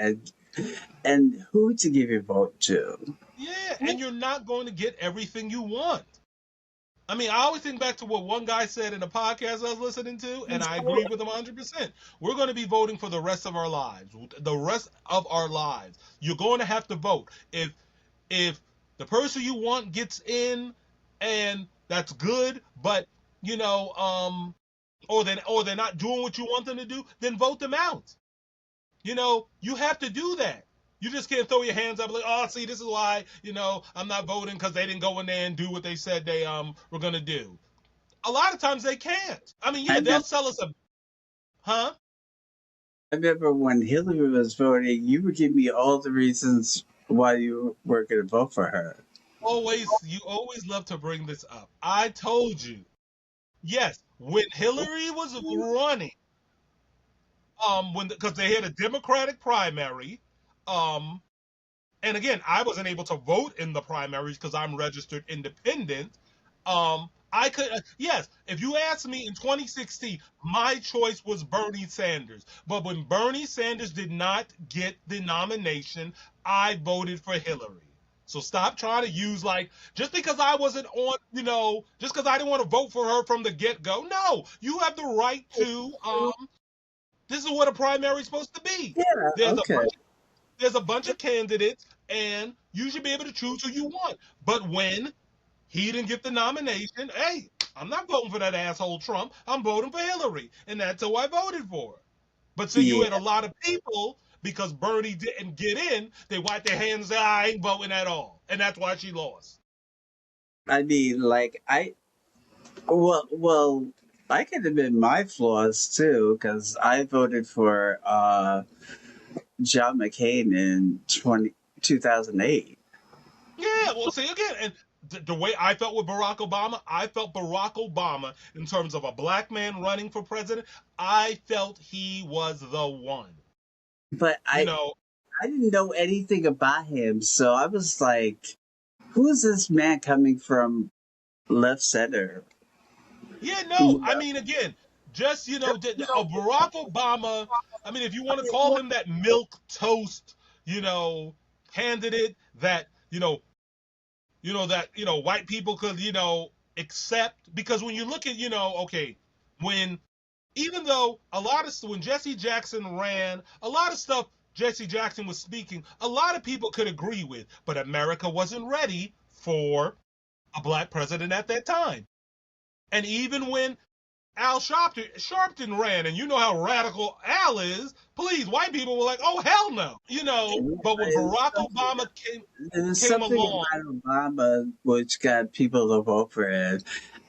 and who to give your vote to. Yeah, and you're not going to get everything you want. I mean, I always think back to what one guy said in a podcast I was listening to, and I agree with him 100%. We're going to be voting for the rest of our lives. The rest of our lives. You're going to have to vote. If the person you want gets in, and that's good, but or they're not doing what you want them to do, then vote them out. You have to do that. You just can't throw your hands up like, oh, see, this is why, I'm not voting because they didn't go in there and do what they said they were gonna do. A lot of times they can't. I mean, yeah, they'll sell us huh? I remember when Hillary was voting, you would give me all the reasons why you were going to vote for her. You always love to bring this up. I told you, yes, when Hillary was running, when because they had a Democratic primary, um, and again, I wasn't able to vote in the primaries because I'm registered independent. I could, yes, if you asked me in 2016, my choice was Bernie Sanders. But when Bernie Sanders did not get the nomination, I voted for Hillary. So stop trying to use like just because I wasn't on, just because I didn't want to vote for her from the get go. No, you have the right to. This is what a primary is supposed to be. Yeah, There's a okay. bunch there's a bunch of candidates, and you should be able to choose who you want. But when he didn't get the nomination, hey, I'm not voting for that asshole Trump. I'm voting for Hillary, and that's who I voted for. But so you Yeah, had a lot of people because Bernie didn't get in. They wiped their hands and said, I ain't voting at all, and that's why she lost. I mean, like well, I could have been my flaws too because I voted for John McCain in 2008. Yeah, well, see again, and the way I felt with Barack Obama, I felt Barack Obama in terms of a black man running for president. I felt he was the one. But You I know, I didn't know anything about him, so I was like, "Who is this man coming from left center?" yeah, You no, I know? mean, again, just Barack Obama. I mean, if you want to call him that milk toast, you know, candidate that white people could accept, because when you look at okay, when even though a lot of when Jesse Jackson ran, a lot of stuff Jesse Jackson was speaking, a lot of people could agree with, but America wasn't ready for a black president at that time. And even when Al Sharpton ran, and you know how radical Al is. Please, white people were like, "Oh hell no," But when It was Barack something, Obama it was came something along, about Obama which got people to vote for him.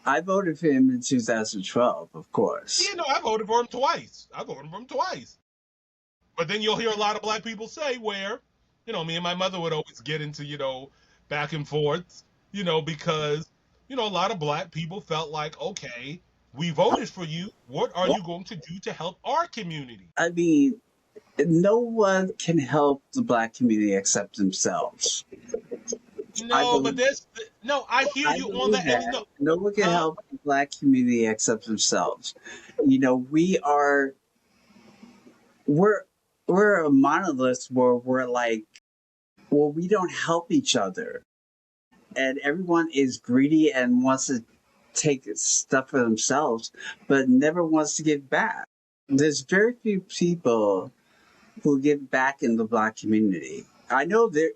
I voted for him in 2012, of course. I voted for him twice. I voted for him twice. But then you'll hear a lot of black people say where, me and my mother would always get into, back and forth, because, a lot of black people felt like, okay, we voted for you. What are you going to do to help our community? I mean, no one can help the black community except themselves. I No, but believe there's no. I hear I you on believe that, and that no one can huh? help the black community except themselves. You know, we're we're a monolith where we're like, well, we don't help each other, and everyone is greedy and wants to take stuff for themselves, but never wants to give back. There's very few people who give back in the black community. I know there.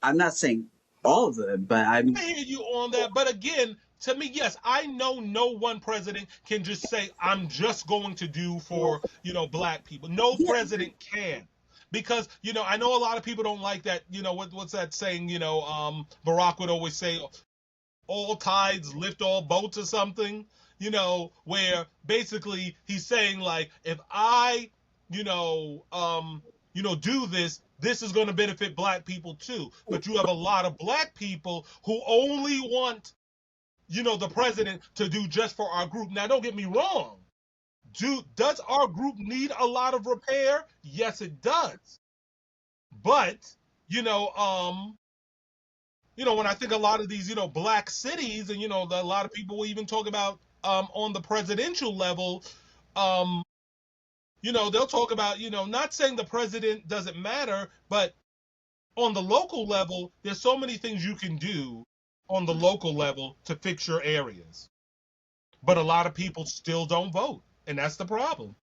I'm not saying all of them, but I I'm hear you on that, but again, to me, yes, I know no one president can just say, I'm just going to do for, black people. No yeah. president can. Because, I know a lot of people don't like that, what's that saying, Barack would always say, all tides lift all boats or something, where basically he's saying like, if I, you know, um, do this, this is going to benefit black people too. But you have a lot of black people who only want, the president to do just for our group. Now, don't get me wrong. Does our group need a lot of repair? Yes, it does. But, you know, um, when I think a lot of these, black cities, and a lot of people will even talk about on the presidential level, um, they'll talk about, not saying the president doesn't matter, but on the local level, there's so many things you can do on the local level to fix your areas. But a lot of people still don't vote, and that's the problem.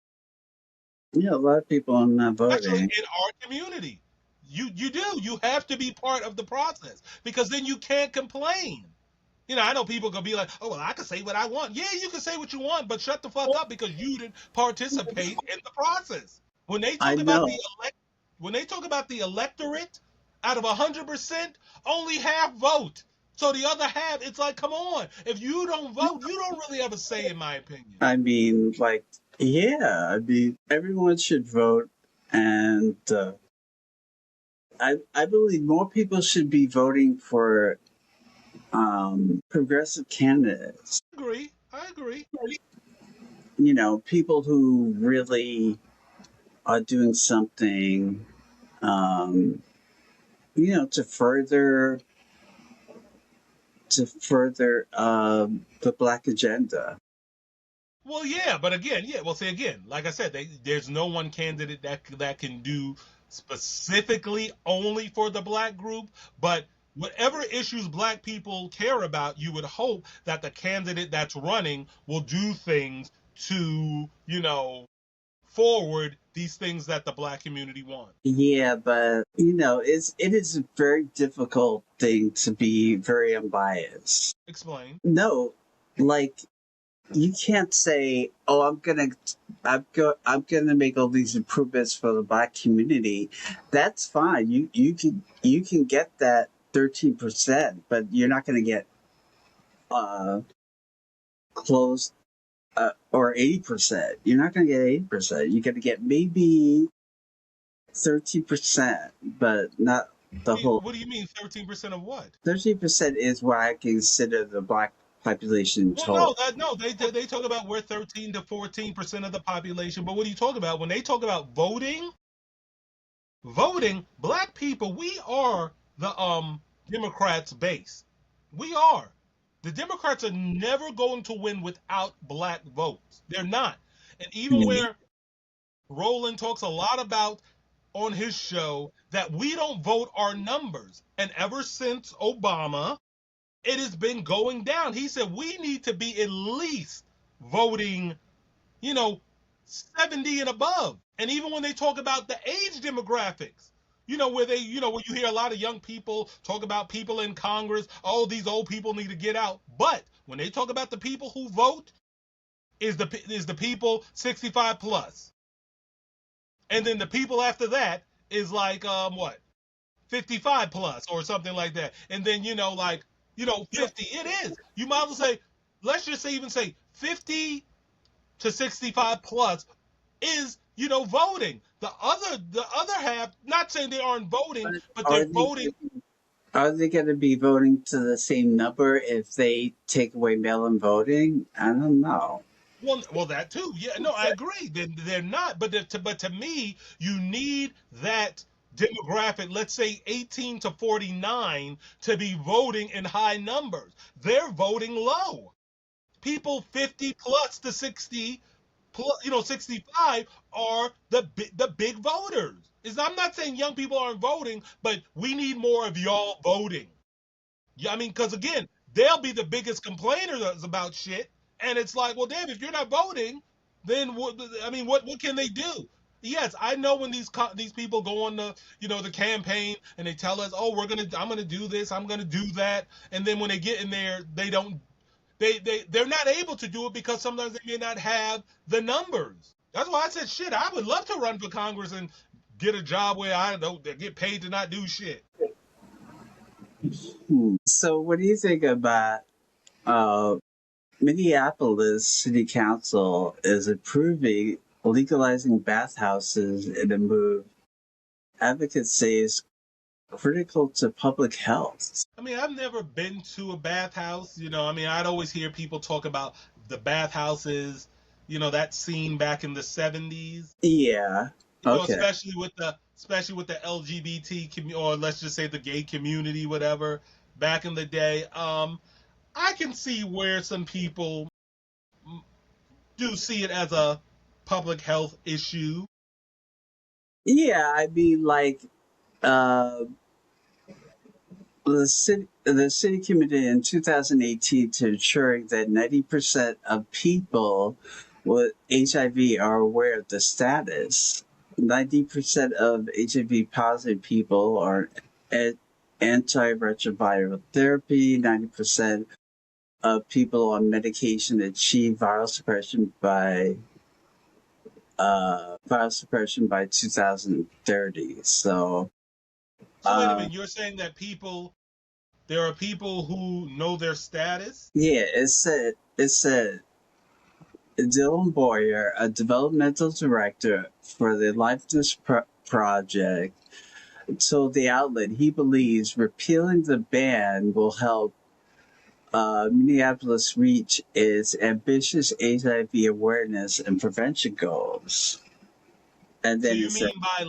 Yeah, a lot of people are not Especially voting. in our community. You do. You have to be part of the process because then you can't complain. I know people gonna be like, "Oh, well, I can say what I want." Yeah, you can say what you want, but shut the fuck up because you didn't participate in the process. When they I talk about know. the when they talk about the electorate, out of 100%, only half vote. So the other half, it's like, come on, if you don't vote, you don't really have a say, in my opinion. I mean, like Yeah, I mean, everyone should vote, and I believe more people should be voting for progressive candidates. I agree. You know, people who really are doing something, um, you know, to further the black agenda. Well, yeah, but again, yeah. Well, see, again, like I said, there's no one candidate that can do specifically only for the black group. But whatever issues black people care about, you would hope that the candidate that's running will do things to, forward these things that the black community wants. Yeah, but you know, it is a very difficult thing to be very unbiased. Explain. No, like you can't say, "Oh, I'm gonna make all these improvements for the black community." That's fine. You can get that 13%, but you're not gonna get uh close or 80%. You're not gonna get 80%. You're gonna get maybe 13%, but not the whole. What do you mean 13% of what? 13% is what I consider the black population Well, no, total. they talk about we're 13 to 14% of the population. But what do you talk about when they talk about voting? Voting, black people, we are the Democrats' base. We are. The Democrats are never going to win without black votes. They're not. And even Mm. where Roland talks a lot about on his show that we don't vote our numbers. And ever since Obama, it has been going down. He said we need to be at least voting, you know, 70 and above. And even when they talk about the age demographics, where you hear a lot of young people talk about people in Congress, oh, these old people need to get out. But when they talk about the people who vote, is the people 65 plus. And then the people after that is like what? 55 plus or something like that. And then 50. It is. You might as well say, let's just say even say 50 to 65 plus is voting. The other half, not saying they aren't voting, But but are they're they voting. are they going to be voting to the same number if they take away mail-in voting? I don't know. Well, that too. Yeah, no, I agree. They're not, but to me, you need that demographic. Let's say 18 to 49 to be voting in high numbers. They're voting low. People 50 plus to 60 plus, 65 are the big voters. I'm not saying young people aren't voting, but we need more of y'all voting. Yeah, I mean, because again, they'll be the biggest complainers about shit, and it's like, well, damn, if you're not voting, then what? I mean, what can they do? Yes, I know when these people go on the campaign and they tell us, oh, I'm gonna do this, I'm gonna do that, and then when they get in there, they don't they're not able to do it because sometimes they may not have the numbers. That's why I said shit. I would love to run for Congress and get a job where I don't get paid to not do shit. So, what do you think about uh, Minneapolis City Council is approving legalizing bathhouses in a move advocates say is critical to public health? I mean, I've never been to a bathhouse. I mean, I'd always hear people talk about the bathhouses. That scene back in the '70s. Yeah. Okay. Especially with the LGBT community, or let's just say the gay community, whatever. Back in the day, I can see where some people do see it as a public health issue. Yeah, I mean, like, uh, the city committed in 2018 to ensuring that 90% of people with HIV are aware of the status. 90% of HIV positive people are at antiretroviral therapy. 90% of people on medication achieve viral suppression by 2030. So, So wait a uh, minute, you're saying that there are people who know their status? yeah, it said Dylan Boyer, a developmental director for the Lifeless Project, told the outlet he believes repealing the ban will help Minneapolis reach its ambitious HIV awareness and prevention goals. And So then he you said, mean by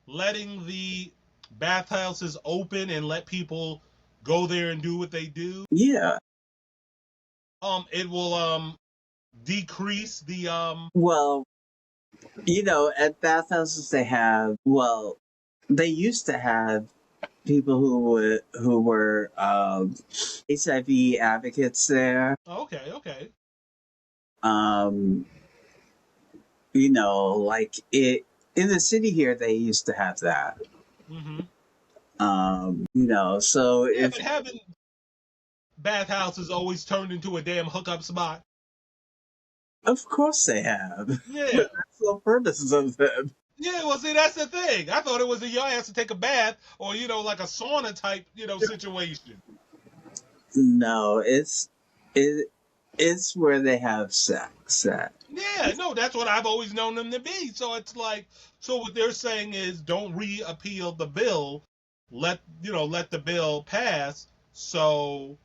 letting the bathhouses open and let people go there and do what they do? yeah, It will decrease the well, at bathhouses they used to have people who were HIV advocates there. okay. Um, like it in the city here, they used to have that. Mm-hmm. So Yeah, if but having bathhouses always turned into a damn hookup spot. of course they have, Yeah. that's the purpose of them. Yeah, well, see, that's the thing. I thought it was that your ass to take a bath or, like a sauna type, situation. No, it it's where they have sex at. Yeah, no, that's what I've always known them to be. So it's like, so what they're saying is don't reappeal the bill, let the bill pass so,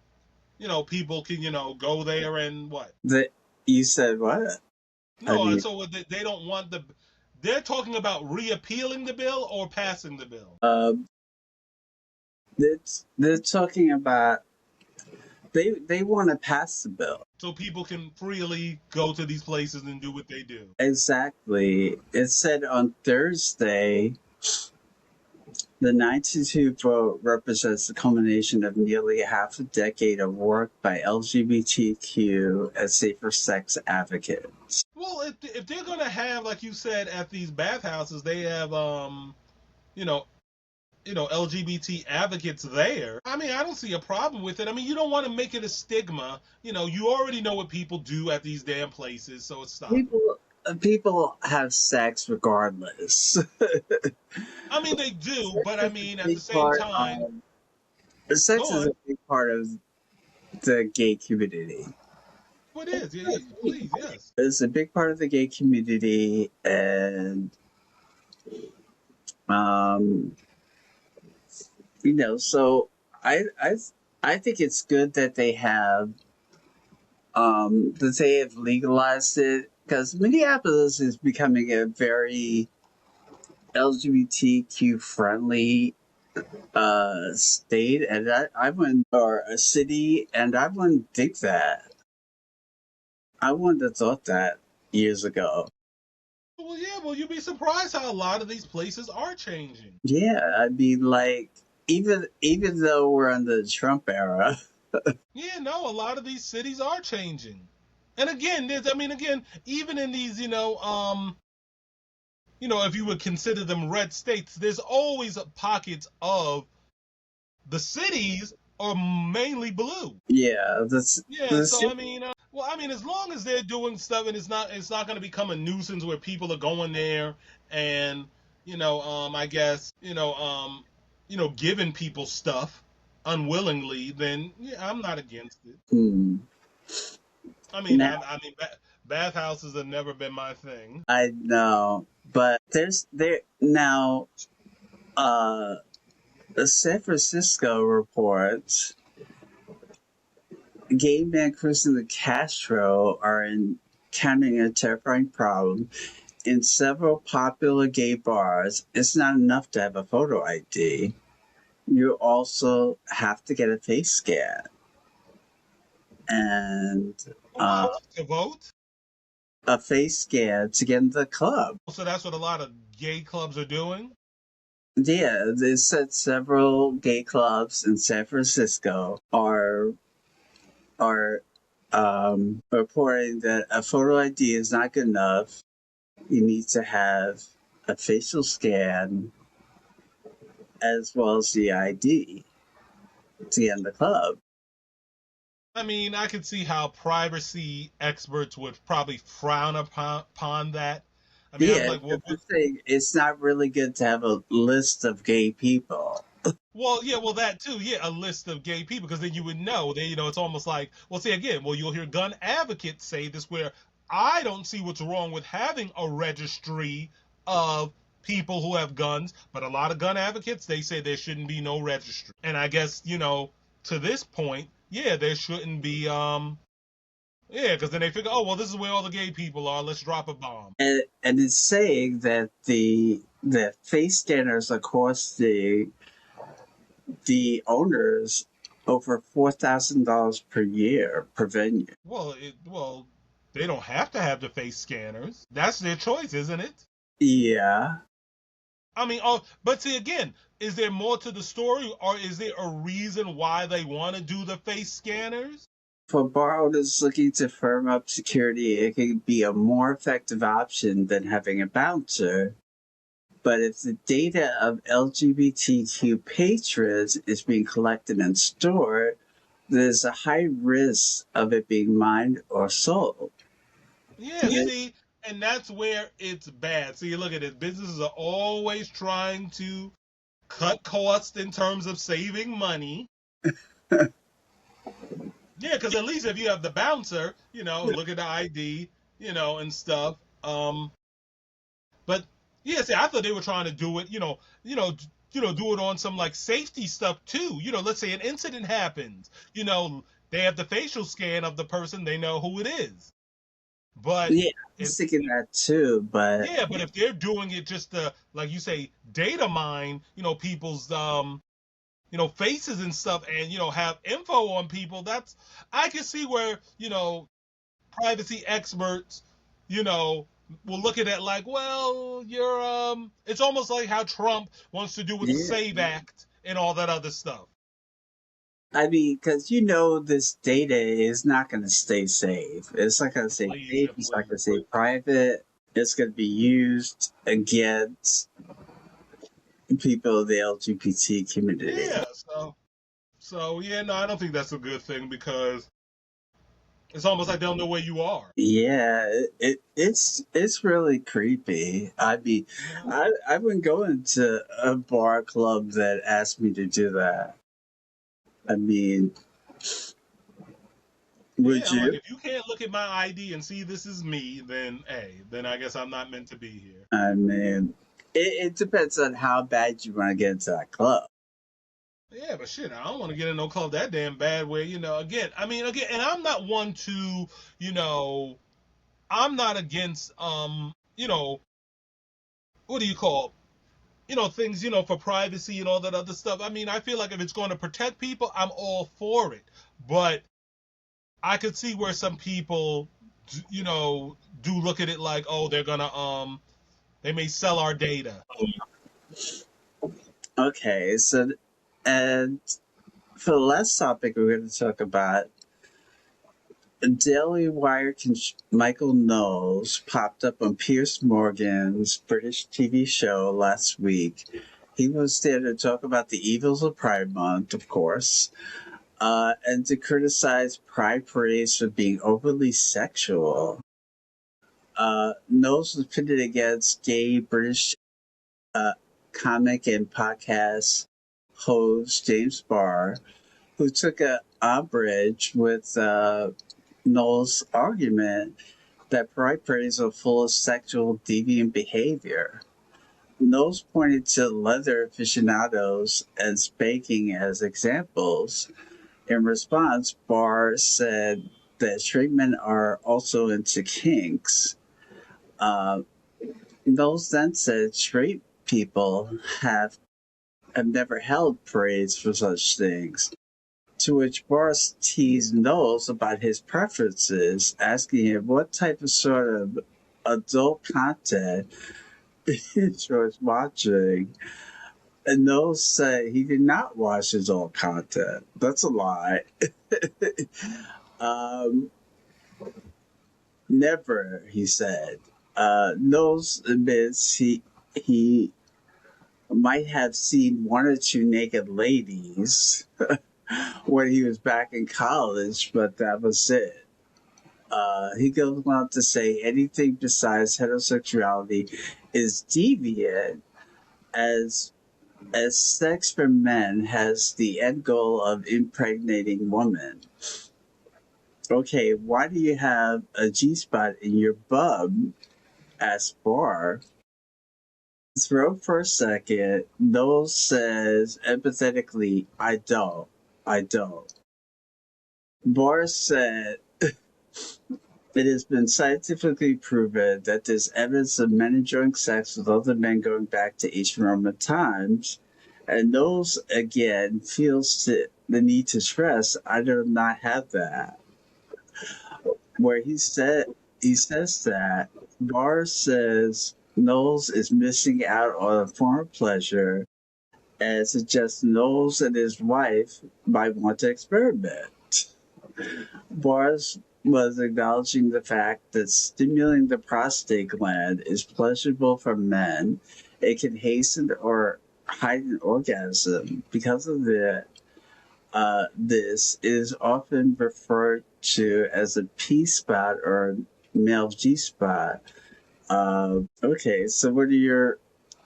people can, go there and what? That you said what? I No, mean, so they don't want they're talking about reappealing the bill or passing the bill. they're talking about they want to pass the bill. So people can freely go to these places and do what they do. Exactly. It said on Thursday, the 92 vote represents the culmination of nearly half a decade of work by LGBTQ and safer sex advocates. Well, if they're gonna have, like you said, at these bathhouses, they have you know, LGBT advocates there. I mean, I don't see a problem with it. I mean, you don't want to make it a stigma. You already know what people do at these damn places, so it's stop. People have sex regardless. I mean, they do, but I mean, at the Big same part time, go sex is on. a big part of the gay community. What is? Yeah, please, yes. It's a big part of the gay community, and um, so I I think it's good that they have legalized it because Minneapolis is becoming a very LGBTQ friendly state, and I wouldn't, or a city, and I wouldn't think that. I wouldn't have thought that years ago. Well, yeah. Well, you'd be surprised how a lot of these places are changing. Yeah, I mean, like even though we're in the Trump era, Yeah, no, a lot of these cities are changing. And again, again, even in these, if you would consider them red states, there's always pockets of the cities are mainly blue. yeah, Yeah, so I mean, as long as they're doing stuff and it's not going to become a nuisance where people are going there and I guess giving people stuff unwillingly, then yeah, I'm not against it. hmm. I mean, Now bathhouses have never been my thing. I know, but there now. The San Francisco reports gay men cruising the Castro are encountering a terrifying problem. In several popular gay bars, it's not enough to have a photo ID. You also have to get a face scan. And What to vote? a face scan to get into the club. So that's what a lot of gay clubs are doing. Yeah, they said several gay clubs in San Francisco are reporting that a photo ID is not good enough. You need to have a facial scan as well as the ID to get in the club. I mean, I could see how privacy experts would probably frown upon that. I mean, I'm Yeah, like, it's not really good to have a list of gay people. well, yeah, well, that too, yeah, a list of gay people, because then you would know. They, it's almost like, well, see, again, well, you'll hear gun advocates say this, where I don't see what's wrong with having a registry of people who have guns, but a lot of gun advocates, they say there shouldn't be no registry. And I guess, to this point, yeah, there shouldn't be yeah, because then they figure, oh well, this is where all the gay people are, let's drop a bomb. And it's saying that the face scanners cost the owners over $4,000 per year per venue. Well, they don't have to have the face scanners. That's their choice, isn't it? Yeah. I mean, but see, again, is there more to the story, or is there a reason why they want to do the face scanners? For bar owners looking to firm up security, it can be a more effective option than having a bouncer. But if the data of LGBTQ patrons is being collected and stored, there's a high risk of it being mined or sold. Yeah, see, and that's where it's bad. See, look at it. Businesses are always trying to cut costs in terms of saving money. Yeah, because at least if you have the bouncer, look at the ID, and stuff. But yeah, see, I thought they were trying to do it, do it on some like safety stuff too. Let's say an incident happens, they have the facial scan of the person, they know who it is. But yeah, I was thinking that too, but yeah, but if they're doing it just to, like you say, data mine, people's faces and stuff, and have info on people, I can see where privacy experts will look at it like, well, you're it's almost like how Trump wants to do with the yeah. SAVE Act and all that other stuff. I mean, because this data is not going to stay safe. It's not going to stay safe. It's not going to stay private. It's going to be used against people of the LGBT community. Yeah, so yeah, no, I don't think that's a good thing, because it's almost like they'll know where you are. Yeah, it's really creepy. I mean, I wouldn't go into a bar club that asked me to do that. I mean, would you? Like, if you can't look at my ID and see this is me, then then I guess I'm not meant to be here. I mean, it depends on how bad you want to get into that club. Yeah, but shit, I don't want to get in no club that damn bad where, again, and I'm not one to, I'm not against, what do you call, things, for privacy and all that other stuff. I mean, I feel like if it's going to protect people, I'm all for it. But I could see where some people, do look at it like, oh, they're gonna, they may sell our data. Okay, so, and for the last topic we're going to talk about, Daily Wire Michael Knowles popped up on Piers Morgan's British TV show last week. He was there to talk about the evils of Pride Month, of course, and to criticize Pride parades for being overly sexual. Knowles was pitted against gay British comic and podcast host James Barr, who took an umbrage with Knowles' argument that pride parades are full of sexual deviant behavior. Knowles pointed to leather aficionados and spanking as examples. In response, Barr said that straight men are also into kinks. Knowles then said straight people have never held parades for such things. To which Barr teased Knowles about his preferences, asking him what type of sort of adult content he enjoys watching. And Knowles said he did not watch adult content. That's a lie. Never, he said. Knowles admits he might have seen one or two naked ladies when he was back in college, but that was it. He goes on to say anything besides heterosexuality is deviant, as sex for men has the end goal of impregnating women. Okay, why do you have a G spot in your bum? Asked Bar. Throw for a second. Knowles says empathetically, I don't. I don't. Bar said it has been scientifically proven that there's evidence of men enjoying sex with other men going back to ancient Roman times. And Knowles again feels the need to stress, I do not have that. Where he says that Barr says Knowles is missing out on a form of pleasure and suggests Knowles and his wife might want to experiment. Barnes was acknowledging the fact that stimulating the prostate gland is pleasurable for men. It can hasten or heighten orgasm. Because of this is often referred to as a P spot or male G spot. Okay, so what are your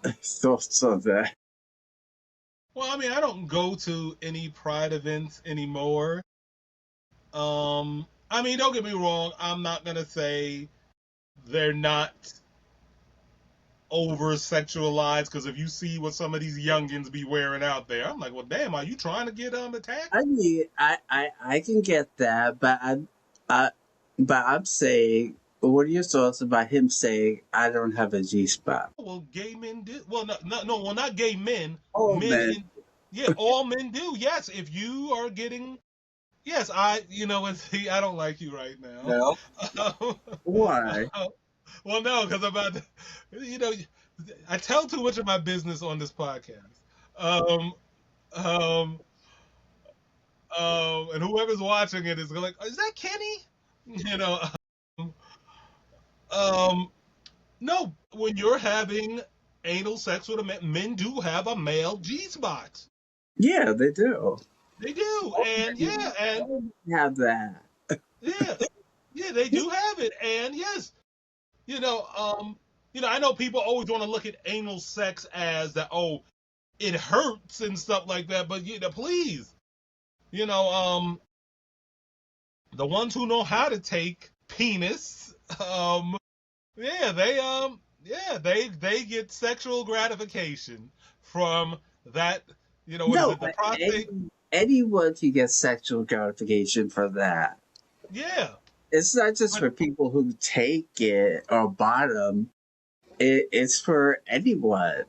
thoughts on that? Well, I mean, I don't go to any pride events anymore. I mean, don't get me wrong. I'm not gonna say they're not over sexualized, because if you see what some of these youngins be wearing out there, I'm like, well, damn, are you trying to get attacked? I mean, I can get that, but I'm saying, what are your thoughts about him saying I don't have a G spot? Well, gay men do. Well, no, well, not gay men. Oh Men man, in, yeah, all men do. Yes, if you are getting, yes, and see, I don't like you right now. no, why? Well, no, because I'm about to, I tell too much of my business on this podcast. Um, um, and whoever's watching it is like, is that Kenny? You know, um, no, when you're having anal sex with a man, men do have a male G spot. Yeah, they do. They do, and yeah, and Have that. yeah, yeah, they do have it, and yes, I know people always want to look at anal sex as that. Oh, it hurts and stuff like that, but please, you know, the ones who know how to take penis, yeah, they get sexual gratification from that. What is No, it? The prostate. anyone can get sexual gratification for that. Yeah, It's not just but for people who take it or bottom. It's for anyone.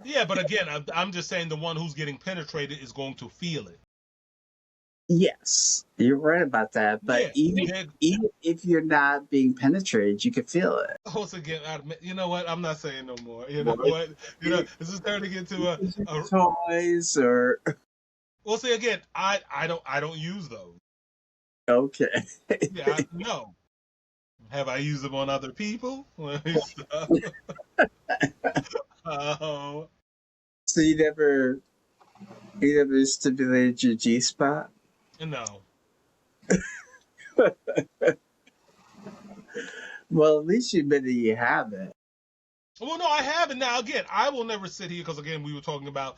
yeah, but again, I'm just saying the one who's getting penetrated is going to feel it. Yes, you're right about that. But Yeah, even if you're not being penetrated, you can feel it. once again, you know what? I'm not saying no more. You know What? what? This is starting to get to a Toys or well. See, again, I don't use those. okay. Yeah, no. Have I used them on other people? Let me stop. Uh, So you never stimulated your G spot? no. Well, at least you admitted you have it. Well, no, I haven't. Now, again, I will never sit here because, again, we were talking about,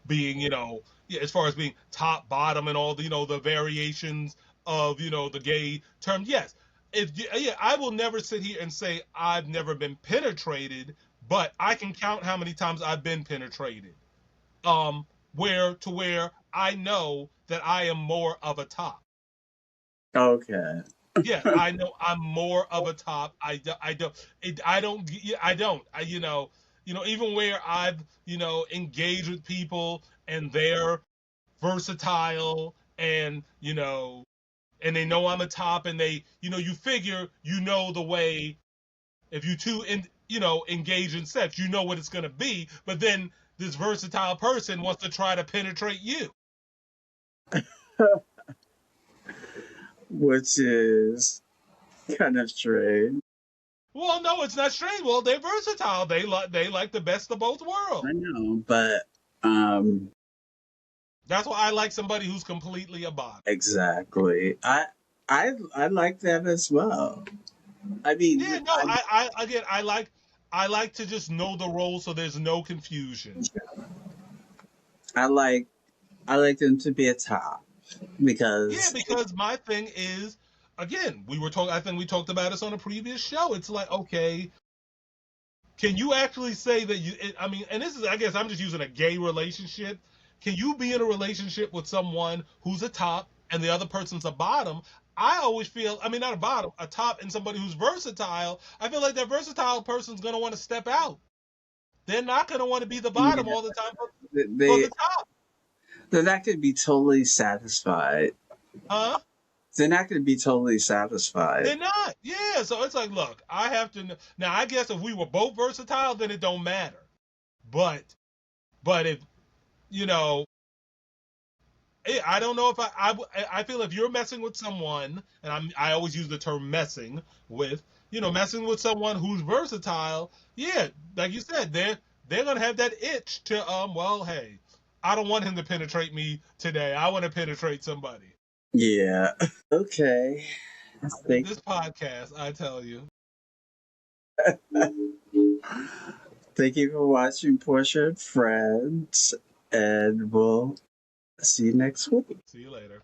being, yeah, as far as being top, bottom, and all the, the variations of, the gay term. Yes, yeah, I will never sit here and say I've never been penetrated, but I can count how many times I've been penetrated. Where I know that I am more of a top. Okay. Yeah, I know I'm more of a top. I don't. I don't. Yeah, I don't. Even where I've engaged with people and they're versatile and and they know I'm a top and they you figure the way if you two engage in sex you know what it's gonna be, but then this versatile person wants to try to penetrate you. Which is kind of strange. Well, no, it's not strange. Well, they're versatile. They like the best of both worlds. I know, but um That's why I like somebody who's completely a bot. exactly. I like that as well. I mean, Yeah, no, I again, I like to just know the role so there's no confusion. I like them to be a top. Yeah, because because my thing is, again, we were talking. I think we talked about this on a previous show. It's like, okay, can you actually say that you? I mean, and this is, I guess, I'm just using a gay relationship. Can you be in a relationship with someone who's a top and the other person's a bottom? I always feel, I mean, not a bottom, a top, and somebody who's versatile. I feel like that versatile person's gonna want to step out. They're not gonna want to be the yeah, bottom all the time for they the top, they're not going to be totally satisfied. huh? They're not going to be totally satisfied. They're not. Yeah. So it's like, look, I have to. Now, I guess if we were both versatile, then it don't matter. But, if you know, I don't know if I feel if you're messing with someone, and I always use the term messing with, messing with someone who's versatile. Yeah, like you said, they're gonna have that itch to well, hey, I don't want him to penetrate me today. I want to penetrate somebody. Yeah. Okay. Thank, This podcast, I tell you. thank you for watching Porsha and Friends, and we'll see you next week. See you later.